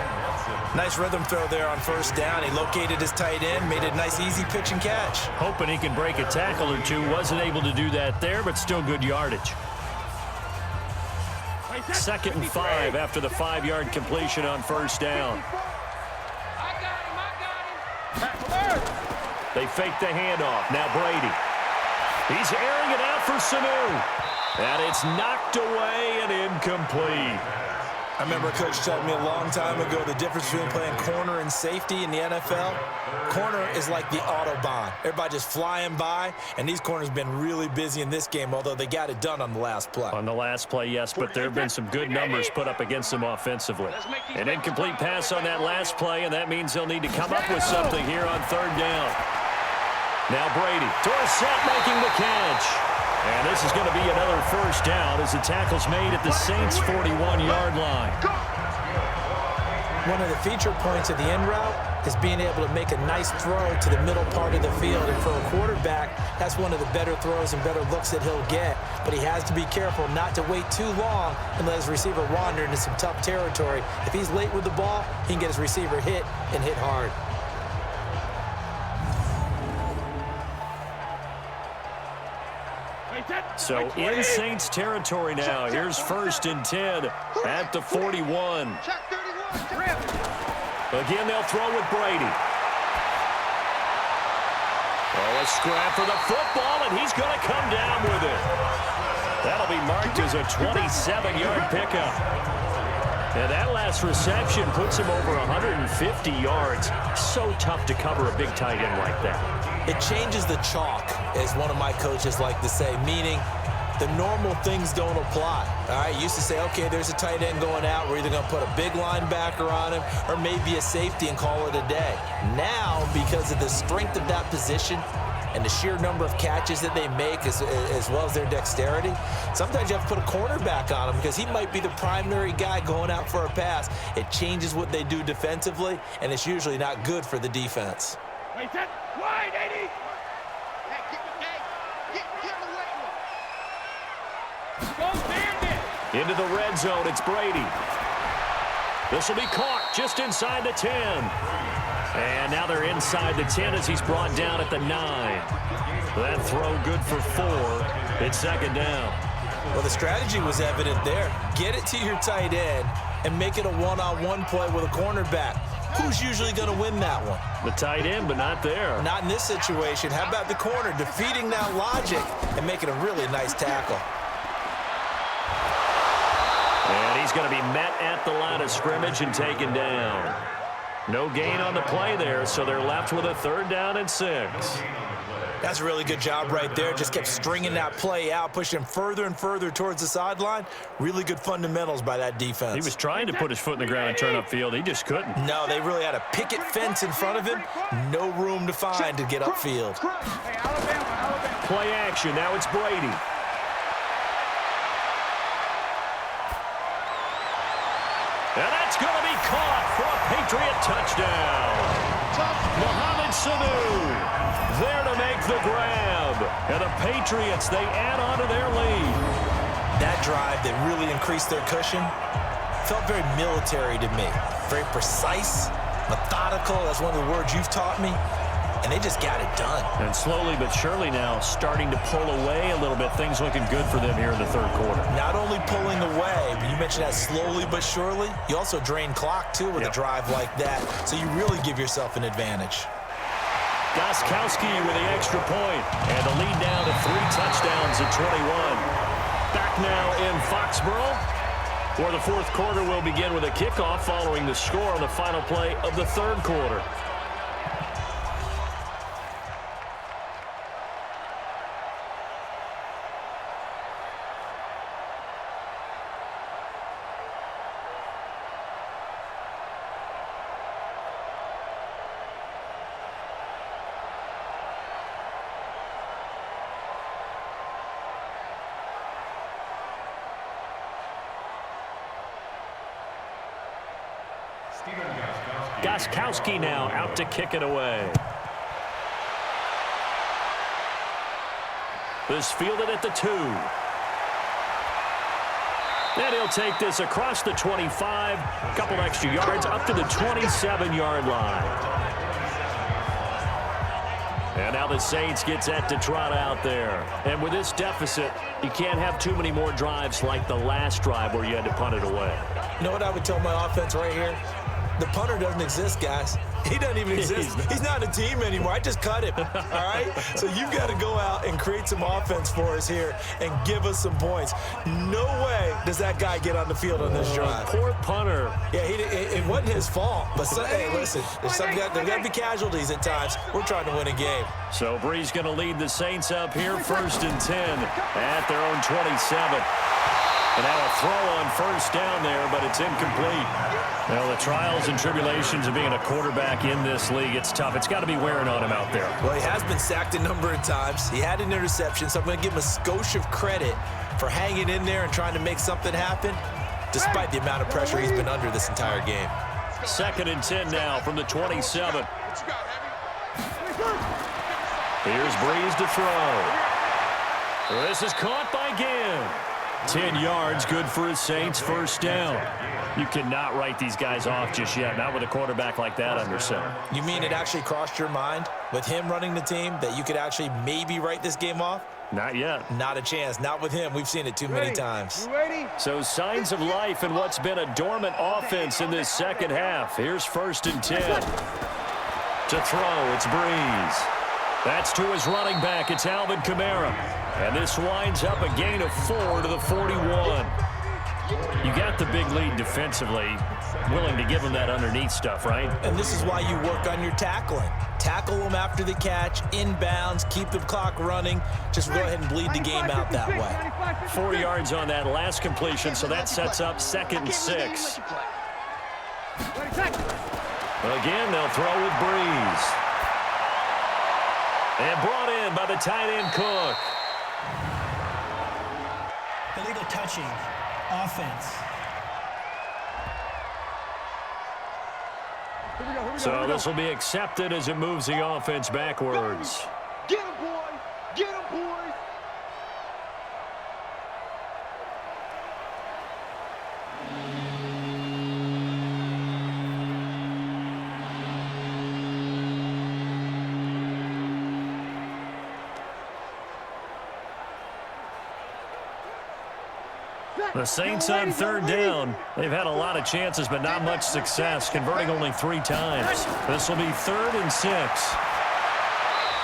Nice rhythm throw there on 1st down. He located his tight end, made a nice easy pitch and catch. Hoping he can break a tackle or two. Wasn't able to do that there, but still good yardage. 2nd and 5 after the 5-yard completion on 1st down. They fake the handoff. Now Brady. He's airing it out for Sanu. And it's knocked away and incomplete. I remember a coach telling me a long time ago the difference between playing corner and safety in the NFL. Corner is like the Autobahn. Everybody just flying by, and these corners have been really busy in this game, although they got it done on the last play. On the last play, yes, but there have been some good numbers put up against them offensively. An incomplete pass on that last play, and that means they'll need to come up with something here on 3rd down. Now Brady, Dorsett making the catch. And this is going to be another 1st down as the tackle's made at the Saints' 41-yard line. One of the feature points of the end route is being able to make a nice throw to the middle part of the field. And for a quarterback, that's one of the better throws and better looks that he'll get. But he has to be careful not to wait too long and let his receiver wander into some tough territory. If he's late with the ball, he can get his receiver hit and hit hard. So in Saints territory now. Here's 1st and 10 at the 41. Again, they'll throw with Brady. Oh, a scrap for the football, and he's going to come down with it. That'll be marked as a 27-yard pickup. And that last reception puts him over 150 yards. So tough to cover a big tight end like that. It changes the chalk, as one of my coaches like to say, meaning the normal things don't apply. All right, used to say, okay, there's a tight end going out. We're either going to put a big linebacker on him or maybe a safety and call it a day. Now, because of the strength of that position and the sheer number of catches that they make as well as their dexterity, sometimes you have to put a cornerback on him because he might be the primary guy going out for a pass. It changes what they do defensively, and it's usually not good for the defense. Wait, that wide, 80. Into the red zone, it's Brady. This will be caught just inside the 10. And now they're inside the 10 as he's brought down at the 9. That throw good for 4. It's 2nd down. Well, the strategy was evident there. Get it to your tight end and make it a one-on-one play with a cornerback. Who's usually going to win that one? The tight end, but not there. Not in this situation. How about the corner defeating that logic and making a really nice tackle? And he's going to be met at the line of scrimmage and taken down. No gain on the play there, so they're left with a 3rd down and 6. That's a really good job right there. Just kept stringing that play out, pushing him further and further towards the sideline. Really good fundamentals by that defense. He was trying to put his foot in the ground and turn upfield. He just couldn't. No, they really had a picket fence in front of him. No room to find to get upfield. Play action. Now it's Brady. And that's going to be caught for a Patriot touchdown. Mohamed Sanu there to make the grab. And the Patriots, they add on to their lead. That drive that really increased their cushion felt very military to me. Very precise, methodical. That's one of the words you've taught me. and they just got it done. And slowly but surely now starting to pull away a little bit. Things looking good for them here in the third quarter. Not only pulling away, but you mentioned that slowly but surely. You also drain clock, too, with a drive like that. So you really give yourself an advantage. Gostkowski with the extra point, and the lead down to 3 touchdowns at 21. Back now in Foxborough, where the fourth quarter will begin with a kickoff following the score on the final play of the third quarter. Gostkowski now out to kick it away. This fielded at the 2. And he'll take this across the 25. A couple extra yards up to the 27-yard line. And now the Saints get set to trot out there. And with this deficit, you can't have too many more drives like the last drive where you had to punt it away. You know what I would tell my offense right here? The punter doesn't exist, guys. He doesn't even exist. He's not a team anymore. I just cut him, all right? So you've got to go out and create some offense for us here and give us some points. No way does that guy get on the field on this drive. Poor punter. Yeah, it wasn't his fault. But, hey, listen, there's got to be casualties at times. We're trying to win a game. So Brees going to lead the Saints up here, 1st and 10 at their own 27. And now a throw on first down there, but it's incomplete. Well, the trials and tribulations of being a quarterback in this league, it's tough. It's got to be wearing on him out there. Well, he has been sacked a number of times. He had an interception, so I'm going to give him a skosh of credit for hanging in there and trying to make something happen, despite the amount of pressure he's been under this entire game. 2nd and 10 now from the 27. Here's Brees to throw. This is caught by Ginn. 10 yards, good for his Saints, 1st down. You cannot write these guys off just yet, not with a quarterback like that under center. You mean it actually crossed your mind with him running the team that you could actually maybe write this game off? Not yet. Not a chance. Not with him. We've seen it too many times. So signs of life in what's been a dormant offense in this second half. Here's 1st and 10. To throw, it's Brees. That's to his running back. It's Alvin Kamara. And this winds up a gain of 4 to the 41. You got the big lead defensively. Willing to give him that underneath stuff, right? And this is why you work on your tackling. Tackle them after the catch, inbounds, keep the clock running. Just go ahead and bleed the game out that way. 4 yards on that last completion, so that sets up 2nd and 6. Again, they'll throw with Brees. And brought in by the tight end Cook. Illegal touching. Offense. So this will be accepted as it moves the offense backwards. Get him, boy! Get him, boys! The Saints on 3rd down. They've had a lot of chances, but not much success, converting only 3 times. This will be 3rd and 6.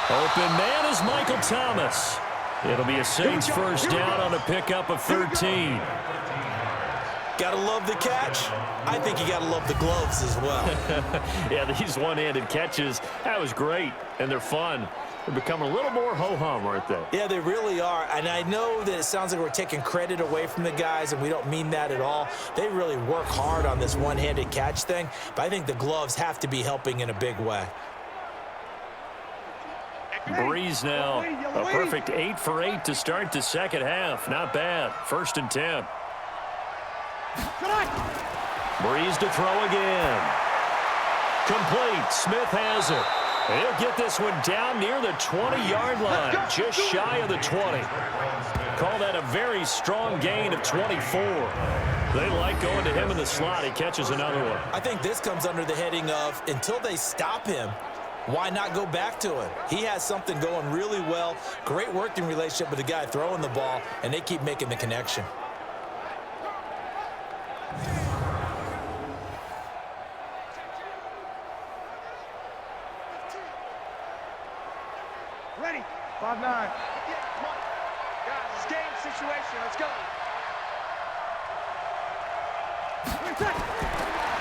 Open man is Michael Thomas. It'll be a Saints 1st down on a pickup of 13. Gotta love the catch. I think you gotta love the gloves as well. Yeah, these one-handed catches, that was great, and they're fun. They've become a little more ho-hum, aren't they? Yeah, they really are. And I know that it sounds like we're taking credit away from the guys, and we don't mean that at all. They really work hard on this one-handed catch thing, but I think the gloves have to be helping in a big way. Brees now, a perfect 8 for 8 to start the second half. Not bad. 1st and 10. Brees to throw again. Complete. Smith has it. He'll get this one down near the 20-yard line, just shy of the 20. Call that a very strong gain of 24. They like going to him in the slot. He catches another one. I think this comes under the heading of, until they stop him, why not go back to him? He has something going really well, great working relationship with the guy throwing the ball, and they keep making the connection. Ready. 5-9. Guys, it's game situation. Let's go.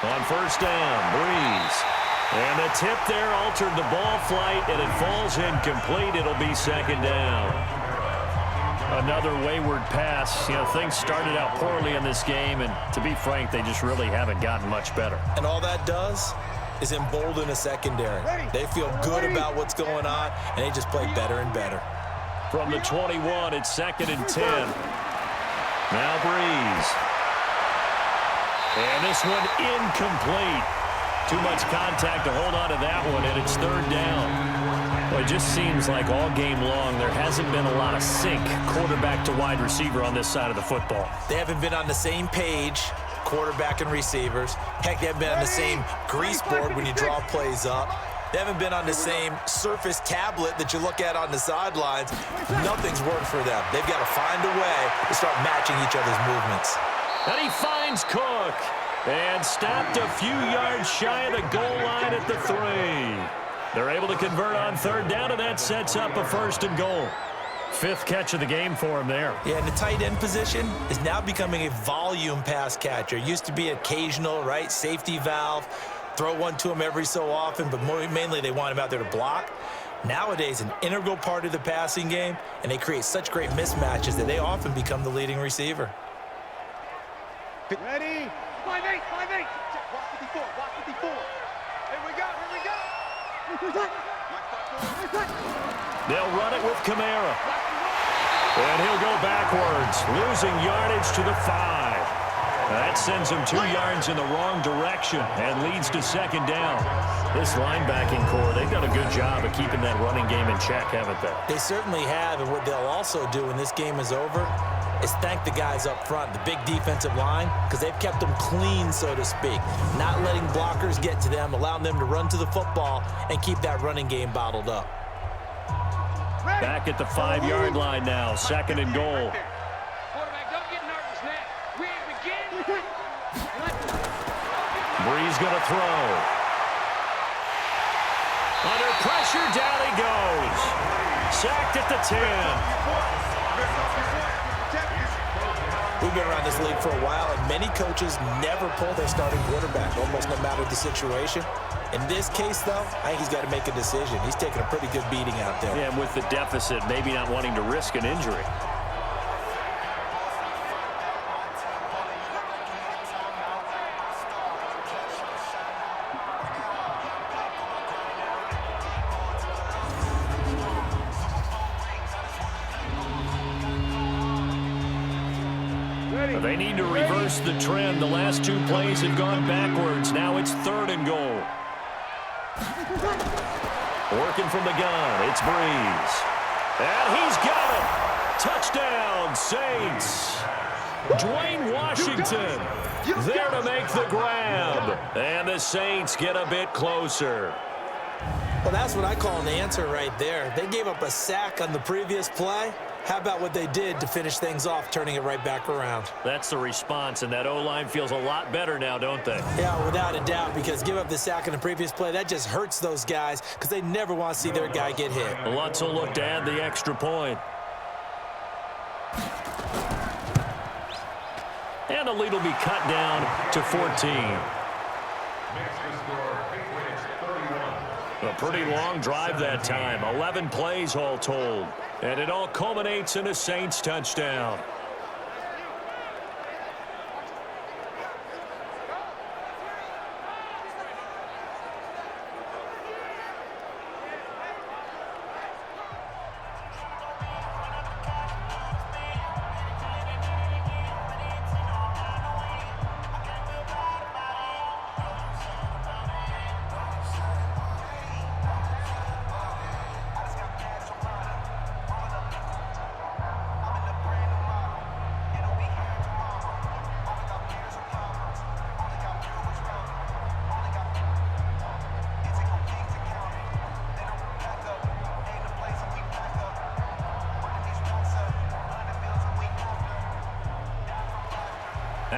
On first down, Breeze. And the tip there altered the ball flight, and it falls incomplete. It'll be second down. Another wayward pass. You know, things started out poorly in this game, and to be frank, they just really haven't gotten much better. And all that does is embolden a secondary. They feel good about what's going on, and they just play better and better. From the 21, it's 2nd and 10. Now Breeze. And this one incomplete. Too much contact to hold on to that one, and it's 3rd down. Well, it just seems like all game long there hasn't been a lot of sync quarterback to wide receiver on this side of the football. They haven't been on the same page, quarterback and receivers. Heck, they haven't been on the same grease board when you draw plays up. They haven't been on the same surface tablet that you look at on the sidelines. Nothing's worked for them. They've got to find a way to start matching each other's movements. And he finds Cook. And stopped a few yards shy of the goal line at the 3. They're able to convert on 3rd down, and that sets up a 1st and goal. 5th catch of the game for him there. Yeah, and the tight end position is now becoming a volume pass catcher. Used to be occasional, right? Safety valve. Throw one to him every so often, but mainly they want him out there to block. Nowadays, an integral part of the passing game, and they create such great mismatches that they often become the leading receiver. Ready. 5-8, 5-8. Watch 54, watch 54. Here we go, here we go. They'll run it with Kamara. And he'll go backwards, losing yardage to the 5. That sends him 2 yards in the wrong direction and leads to 2nd down. This linebacking core, they've done a good job of keeping that running game in check, haven't they? They certainly have, and what they'll also do when this game is over is thank the guys up front, the big defensive line, because they've kept them clean, so to speak. Not letting blockers get to them, allowing them to run to the football and keep that running game bottled up. Back at the 5-yard line now, 2nd and goal. Quarterback, don't get nervous now. We begin. Breeze going to throw. Under pressure, down he goes. Sacked at the 10. We've been around this league for a while, and many coaches never pull their starting quarterback, almost no matter the situation. In this case, though, I think he's got to make a decision. He's taking a pretty good beating out there. Yeah, and with the deficit, maybe not wanting to risk an injury. They need to reverse the trend. The last 2 plays have gone backwards. Now it's 3rd and goal. Working from the gun, it's Breeze. And he's got it. Touchdown, Saints. Dwayne Washington there to make the grab. And the Saints get a bit closer. Well, that's what I call an answer right there. They gave up a sack on the previous play. How about what they did to finish things off, turning it right back around? That's the response, and that O-line feels a lot better now, don't they? Yeah, without a doubt, because give up the sack in the previous play, that just hurts those guys because they never want to see their guy get hit. Lutz will look to add the extra point. And the lead will be cut down to 14. A pretty long drive that time, 11 plays all told. And it all culminates in a Saints touchdown.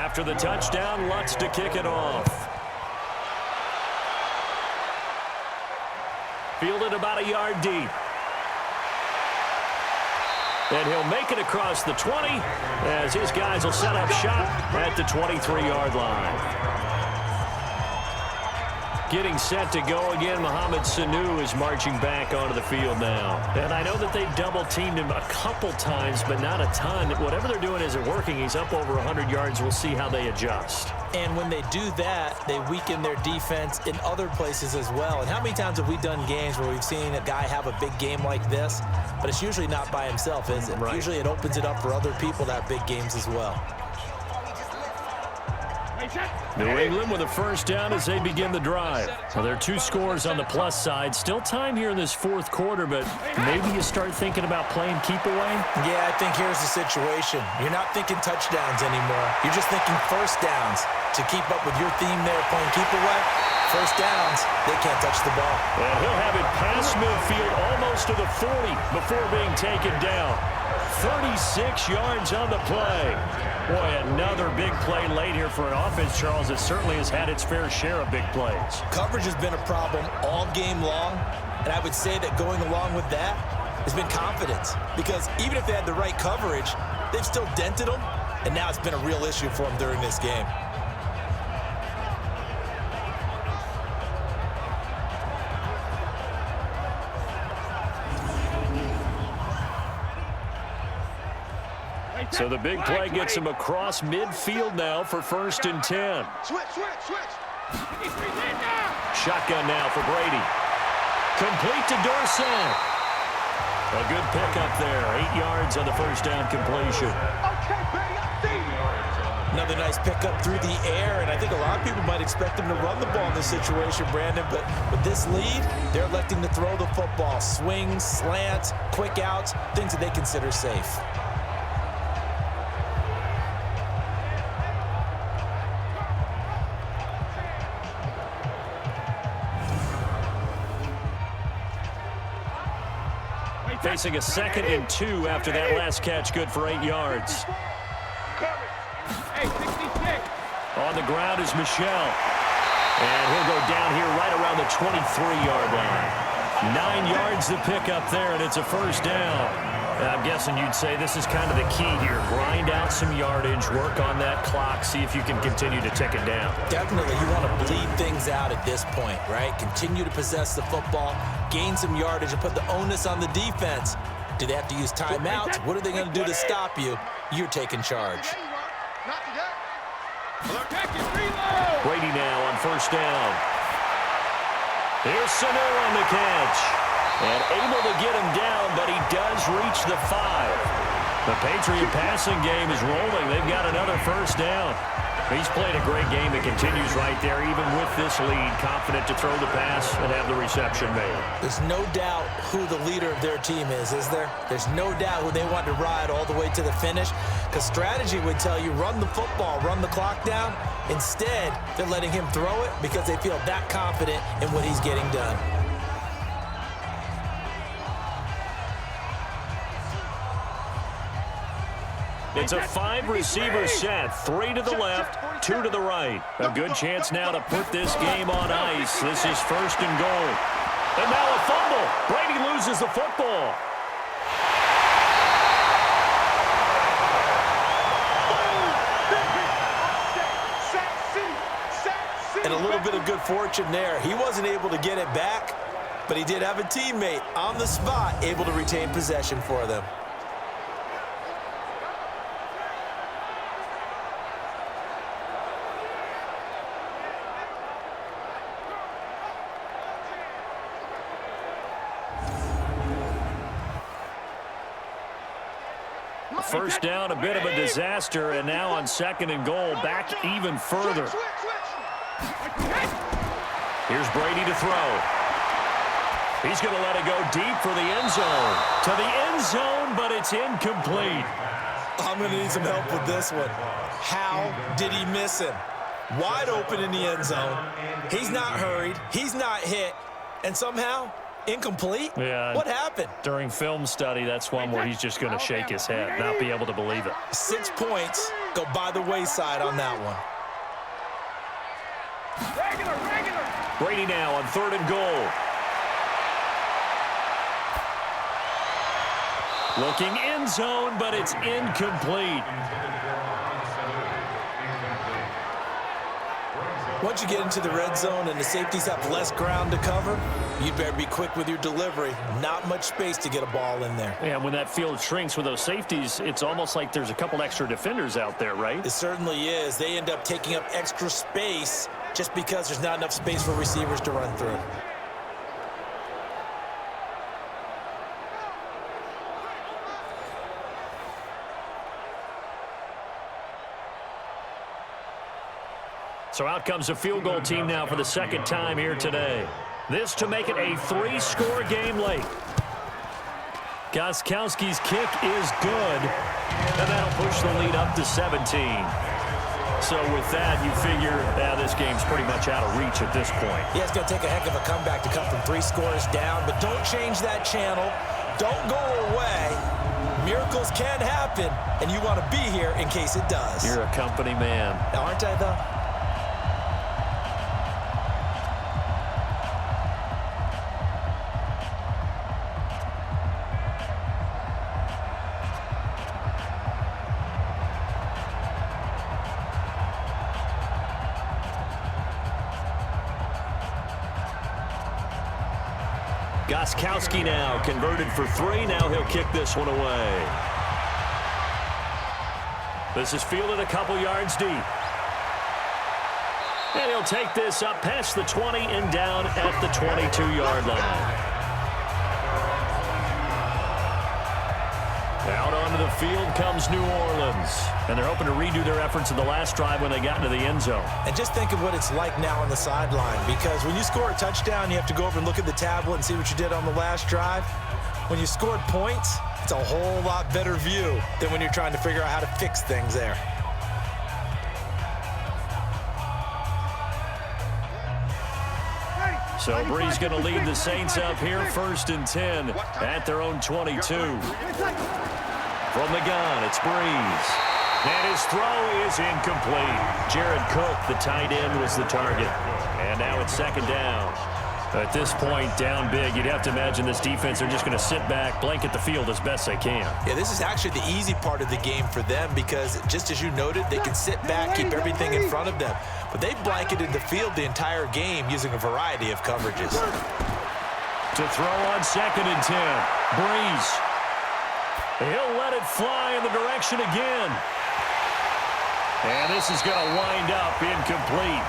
After the touchdown, Lutz to kick it off. Fielded about a yard deep. And he'll make it across the 20 as his guys will set up shop at the 23-yard line. Getting set to go again, Mohamed Sanu is marching back onto the field now. And I know that they've double-teamed him a couple times, but not a ton. Whatever they're doing isn't working. He's up over 100 yards. We'll see how they adjust. And when they do that, they weaken their defense in other places as well. And how many times have we done games where we've seen a guy have a big game like this, but it's usually not by himself, is it? Right. Usually it opens it up for other people to have big games as well. New England with a first down as they begin the drive. So there are 2 scores on the plus side. Still time here in this fourth quarter, but maybe you start thinking about playing keep away? Yeah, I think here's the situation. You're not thinking touchdowns anymore. You're just thinking first downs. To keep up with your theme there, playing keep away, first downs, they can't touch the ball. And he'll have it past midfield almost to the 40 before being taken down. 36 yards on the play. Boy, another big play late here for an offense, Charles, that certainly has had its fair share of big plays. Coverage has been a problem all game long, and I would say that going along with that has been confidence. Because even if they had the right coverage, they've still dented them, and now it's been a real issue for them during this game. So the big play gets him across midfield now for 1st and 10. Switch. Shotgun now for Brady. Complete to Dorsett. A good pickup there. 8 yards on the first down completion. Okay, baby, I see you. Another nice pickup through the air, and I think a lot of people might expect him to run the ball in this situation, Brandon, but with this lead, they're electing to throw the football. Swings, slants, quick outs, things that they consider safe. Facing a 2nd and 2 after that last catch, good for 8 yards. Hey, 66. On the ground is Michel. And he'll go down here right around the 23-yard line. 9 yards to pick up there, and it's a first down. I'm guessing you'd say this is kind of the key here. Grind out some yardage, work on that clock, see if you can continue to tick it down. Definitely, you want to bleed things out at this point, right? Continue to possess the football, gain some yardage, and put the onus on the defense. Do they have to use timeouts? What are they going to do to stop you? You're taking charge. Brady now on first down. Here's Sanu on the catch. And able to get him down, but he does reach the 5. The Patriot passing game is rolling. They've got another first down. He's played a great game and continues right there, even with this lead, confident to throw the pass and have the reception made. There's no doubt who the leader of their team is there? There's no doubt who they want to ride all the way to the finish, because strategy would tell you run the football, run the clock down. Instead, they're letting him throw it because they feel that confident in what he's getting done. It's a 5-receiver set, 3 to the left, 2 to the right. A good chance now to put this game on ice. This is 1st and goal. And now a fumble. Brady loses the football. And a little bit of good fortune there. He wasn't able to get it back, but he did have a teammate on the spot able to retain possession for them. First down, a bit of a disaster, and now on 2nd and goal, back even further. Here's Brady to throw. He's going to let it go deep for the end zone. To the end zone, but it's incomplete. I'm going to need some help with this one. How did he miss him? Wide open in the end zone. He's not hurried. He's not hit. And somehow, Incomplete? Yeah. What happened? During film study, that's one where he's just going to shake his head, not be able to believe it. 6 points go by the wayside on that one. Brady now on 3rd and goal. Looking end zone, but it's incomplete. Once you get into the red zone and the safeties have less ground to cover, you better be quick with your delivery. Not much space to get a ball in there. And when that field shrinks with those safeties, it's almost like there's a couple extra defenders out there, right? It certainly is. They end up taking up extra space just because there's not enough space for receivers to run through. So out comes a field goal team now for the 2nd time here today. This to make it a 3-score game late. Gostkowski's kick is good, and that'll push the lead up to 17. So with that, you figure this game's pretty much out of reach at this point. Yeah, it's going to take a heck of a comeback to come from 3 scores down, but don't change that channel. Don't go away. Miracles can happen, and you want to be here in case it does. You're a company man. Now, aren't I, though? Gostkowski now converted for 3. Now he'll kick this one away. This is fielded a couple yards deep. And he'll take this up past the 20 and down at the 22-yard line. Out onto the field comes New Orleans. And they're hoping to redo their efforts in the last drive when they got into the end zone. And just think of what it's like now on the sideline, because when you score a touchdown, you have to go over and look at the tablet and see what you did on the last drive. When you scored points, it's a whole lot better view than when you're trying to figure out how to fix things there. So Bree's going to lead the Saints up here, 1st and 10 at their own 22. From the gun, it's Breeze. And his throw is incomplete. Jared Cook, the tight end, was the target. And now it's 2nd down. At this point, down big, you'd have to imagine this defense are just going to sit back, blanket the field as best they can. Yeah, this is actually the easy part of the game for them because, just as you noted, they can sit back, keep everything in front of them. But they blanketed the field the entire game using a variety of coverages. To throw on 2nd and 10. Breeze. He'll let it fly in the direction again. And this is going to wind up incomplete.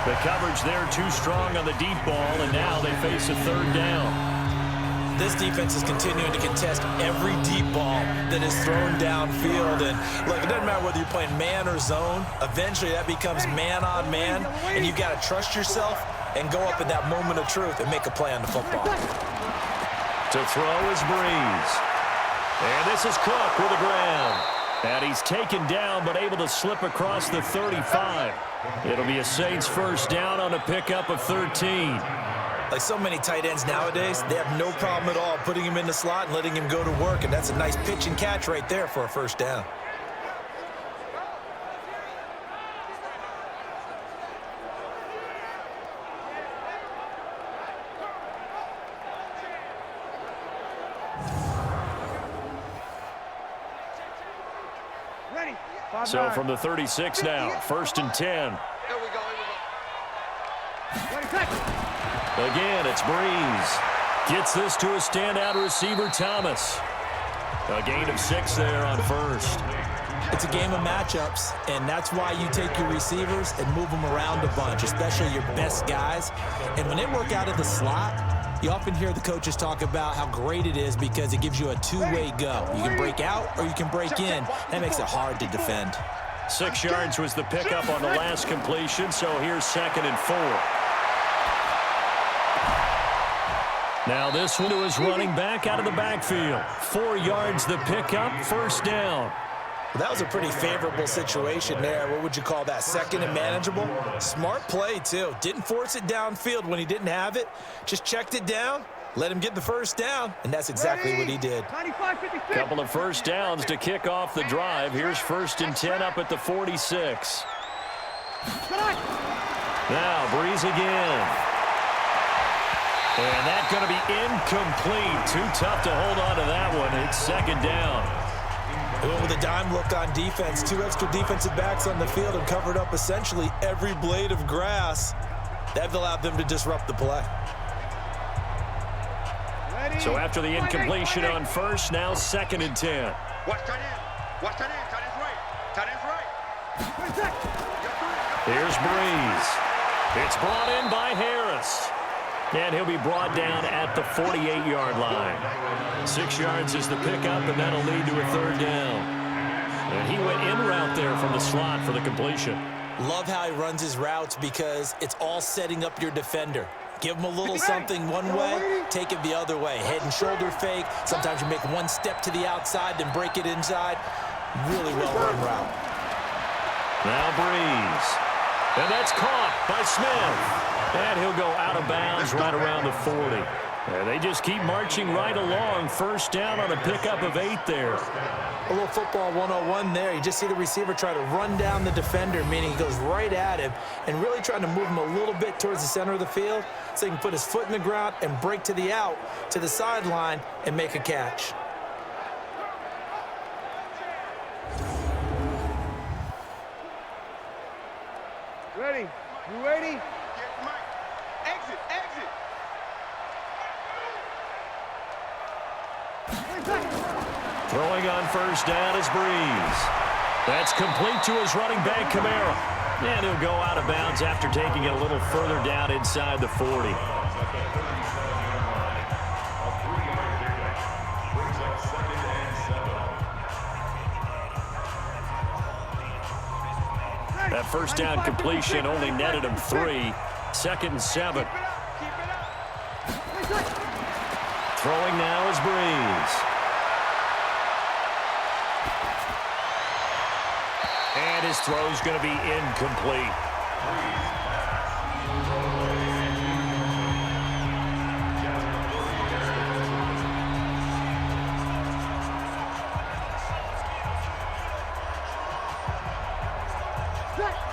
The coverage there too strong on the deep ball, and now they face a 3rd down. This defense is continuing to contest every deep ball that is thrown downfield. And look, it doesn't matter whether you're playing man or zone. Eventually that becomes man on man, and you've got to trust yourself and go up in that moment of truth and make a play on the football. To throw is Breeze. And this is Cook with the ground. And he's taken down, but able to slip across the 35. It'll be a Saints 1st down on a pickup of 13. Like so many tight ends nowadays, they have no problem at all putting him in the slot and letting him go to work, and that's a nice pitch and catch right there for a 1st down. So from the 36 now, 1st and 10. Again, it's Breeze. Gets this to a standout receiver, Thomas. A gain of 6 there on 1st. It's a game of matchups, and that's why you take your receivers and move them around a bunch, especially your best guys. And when they work out of the slot, you often hear the coaches talk about how great it is because it gives you a 2-way go. You can break out or you can break in. That makes it hard to defend. 6 yards was the pickup on the last completion, so here's 2nd and 4. Now this one is running back out of the backfield. 4 yards the pickup, 1st down. Well, that was a pretty favorable situation there. What would you call that? 2nd and manageable? Smart play, too. Didn't force it downfield when he didn't have it. Just checked it down Let him get the first down, and that's exactly what he did. Couple of first downs to kick off the drive. Here's 1st and 10 up at the 46. Now Breeze again. And that's going to be incomplete. Too tough to hold on to that one. It's 2nd down. With a dime look on defense, 2 extra defensive backs on the field and covered up essentially every blade of grass. That allowed them to disrupt the play. So after the incompletion on 1st, now 2nd and 10. Watch tight end. Watch tight end. Tight end's right. Tight end's right. Here's Breeze. It's brought in by Harris. And he'll be brought down at the 48-yard line. 6 yards is the pickup, and that'll lead to a 3rd down. And he went in route there from the slot for the completion. Love how he runs his routes because it's all setting up your defender. Give him a little something one way, take it the other way. Head and shoulder fake. Sometimes you make one step to the outside, then break it inside. Really well-run route. Now Breeze. And that's caught by Smith. And he'll go out of bounds right around the 40. And they just keep marching right along. 1st down on a pickup of 8 there. A little football 101 there. You just see the receiver try to run down the defender, meaning he goes right at him and really trying to move him a little bit towards the center of the field so he can put his foot in the ground and break to the out, to the sideline, and make a catch. Ready? You ready? Get Mike. Exit, exit. Throwing on 1st down is Breeze. That's complete to his running back, Kamara. And he'll go out of bounds after taking it a little further down inside the 40. That 1st down completion only netted him 3. 2nd and 7. Throwing now is Breeze. And his throw's going to be incomplete.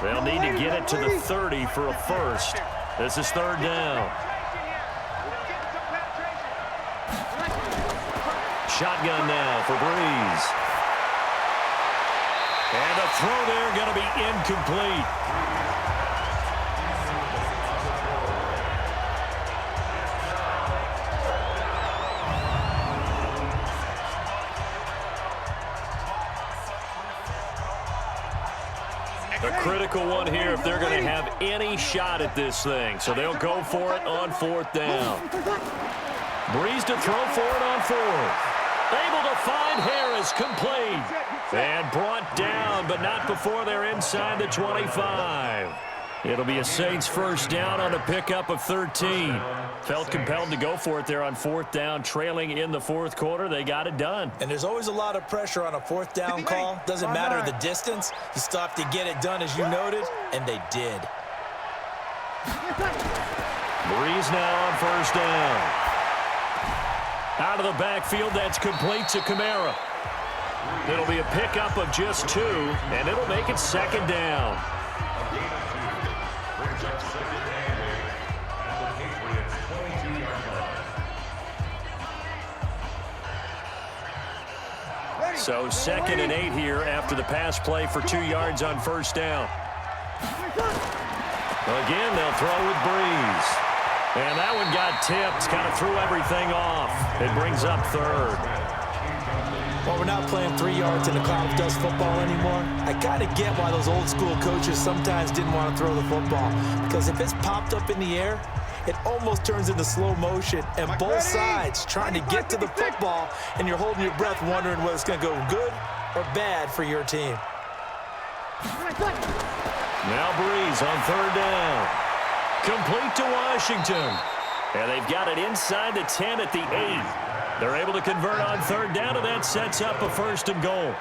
They'll need to get it to the 30 for a 1st. This is 3rd down. Shotgun now for Breeze. And the throw there going to be incomplete. A critical one here if they're going to have any shot at this thing. So they'll go for it on 4th down. Breeze to throw for it on 4th. Able to find Harris, complete. And brought down, but not before they're inside the 25. It'll be a Saints 1st down on a pickup of 13. Felt compelled to go for it there on 4th down, trailing in the 4th quarter. They got it done. And there's always a lot of pressure on a 4th down call. Doesn't matter the distance. You still have to get it done, as you noted, and they did. Breeze now on 1st down. Out of the backfield, that's complete to Kamara. It'll be a pickup of just 2, and it'll make it 2nd down. So 2nd and 8 here after the pass play for 2 yards on 1st down. Again, they'll throw with Breeze. And that one got tipped, kind of threw everything off. It brings up 3rd. Well, we're not playing 3 yards in a cloud of dust football anymore. I kind of get why those old school coaches sometimes didn't want to throw the football. Because if it's popped up in the air, it almost turns into slow motion. And both sides trying to get to the football, and you're holding your breath wondering whether it's going to go good or bad for your team. Now Breeze on 3rd down. Complete to Washington. And they've got it inside the 10 at the 8. They're able to convert on 3rd down, and that sets up a 1st and goal.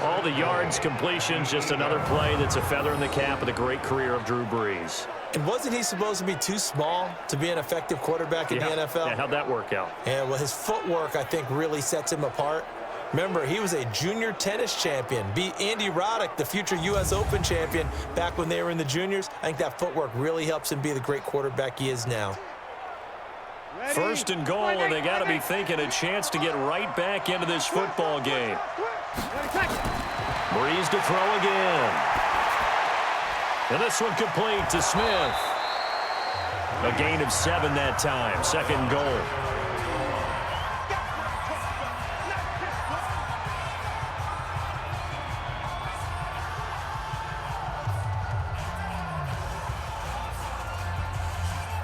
All the yards, completions, just another play that's a feather in the cap of the great career of Drew Brees. And wasn't he supposed to be too small to be an effective quarterback in the NFL? Yeah, how'd that work out? Yeah, well, his footwork, I think, really sets him apart. Remember, he was a junior tennis champion, beat Andy Roddick, the future U.S. Open champion, back when they were in the juniors. I think that footwork really helps him be the great quarterback he is now. First and goal, and they got to be thinking a chance to get right back into this football game. Brees to throw again. And this one complete to Smith. A gain of 7 that time. Second goal.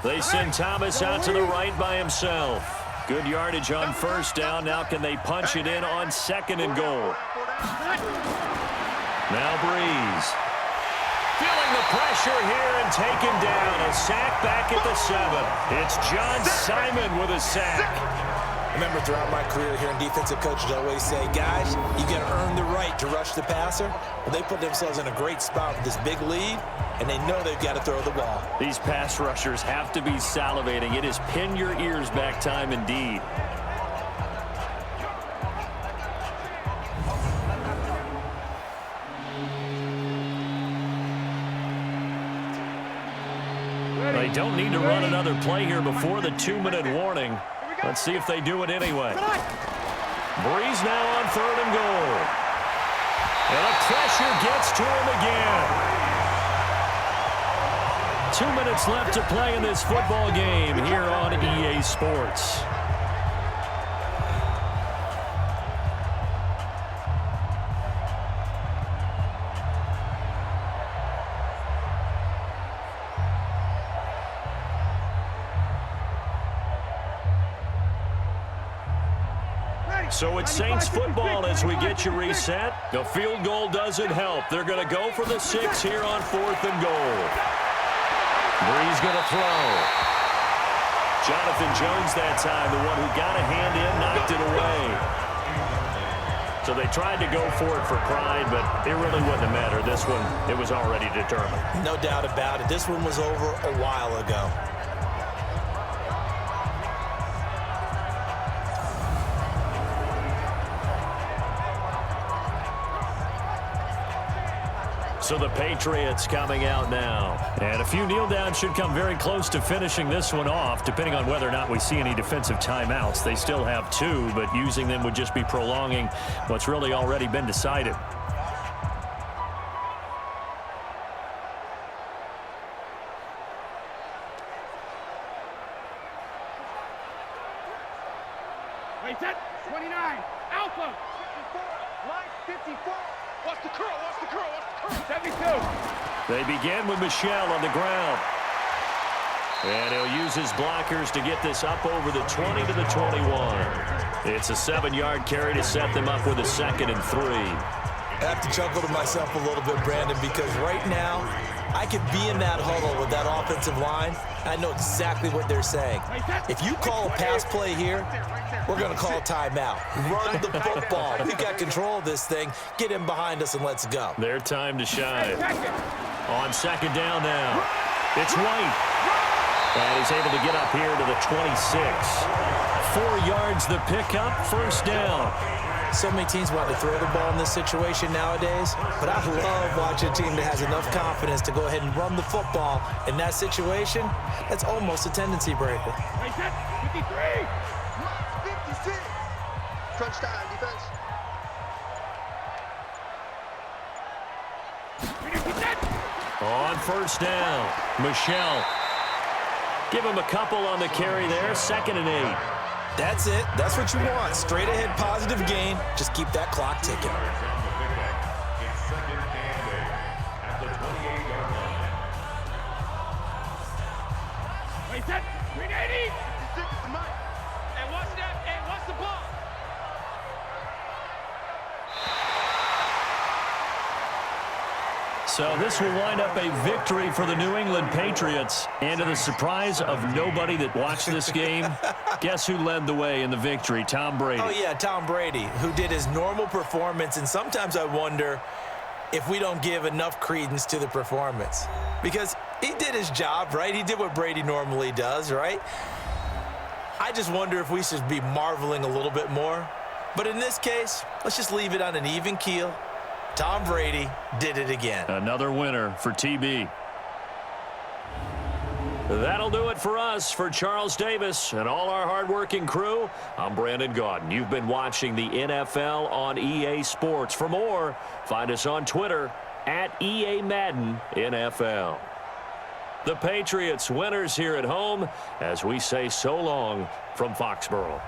They send Thomas out to the right by himself. Good yardage on first down. Now can they punch it in on second and goal? Now Brees. Feeling the pressure here and taken down. A sack back at the 7. It's John Simon with a sack. I remember throughout my career hearing defensive coaches always say, guys, you got to earn the right to rush the passer. Well, they put themselves in a great spot with this big lead, and they know they've got to throw the ball. These pass rushers have to be salivating. It is pin your ears back time indeed. They don't need to run another play here before the 2-minute warning. Let's see if they do it anyway. Brees now on third and goal. And the pressure gets to him again. 2 minutes left to play in this football game here on EA Sports. So it's Saints football as we get you reset. The field goal doesn't help. They're going to go for the 6 here on 4th and goal. Brees going to throw. Jonathan Jones that time, the one who got a hand in, knocked it away. So they tried to go for it for pride, but it really wouldn't have mattered. This one, it was already determined. No doubt about it. This one was over a while ago. So the Patriots coming out now. And a few kneel downs should come very close to finishing this one off, depending on whether or not we see any defensive timeouts. They still have 2, but using them would just be prolonging what's really already been decided. Wait, set. 29. Alpha. 54. Line 54. What's the curl? What's the curl? What's the curl? 72. They begin with Michel on the ground. And he'll use his blockers to get this up over the 20 to the 21. It's a 7-yard carry to set them up with a 2nd and 3. I have to chuckle to myself a little bit, Brandon, because right now I could be in that huddle with that offensive line. I know exactly what they're saying. If you call a pass play here, we're going to call a timeout. Run the football. We've got control of this thing. Get him behind us and let's go. Their time to shine. On 2nd down now. It's White. And he's able to get up here to the 26. 4 yards the pickup, 1st down. So many teams want to throw the ball in this situation nowadays, but I love watching a team that has enough confidence to go ahead and run the football. In that situation, that's almost a tendency breaker. 53. 56. Crunch time, defense. On 1st down, Michel. Give him a couple on the carry there, 2nd and 8. That's it. That's what you want. Straight ahead positive gain. Just keep that clock ticking. Wait, set. 380. And what's that? And what's the ball? So this will wind up a victory for the New England Patriots. And to the surprise of nobody that watched this game, guess who led the way in the victory? Tom Brady. Oh, yeah, Tom Brady, who did his normal performance. And sometimes I wonder if we don't give enough credence to the performance. Because he did his job, right? He did what Brady normally does, right? I just wonder if we should be marveling a little bit more. But in this case, let's just leave it on an even keel. Tom Brady did it again. Another winner for TB. That'll do it for us. For Charles Davis and all our hardworking crew, I'm Brandon Gaudin. You've been watching the NFL on EA Sports. For more, find us on Twitter at EA Madden NFL. The Patriots winners here at home as we say so long from Foxborough.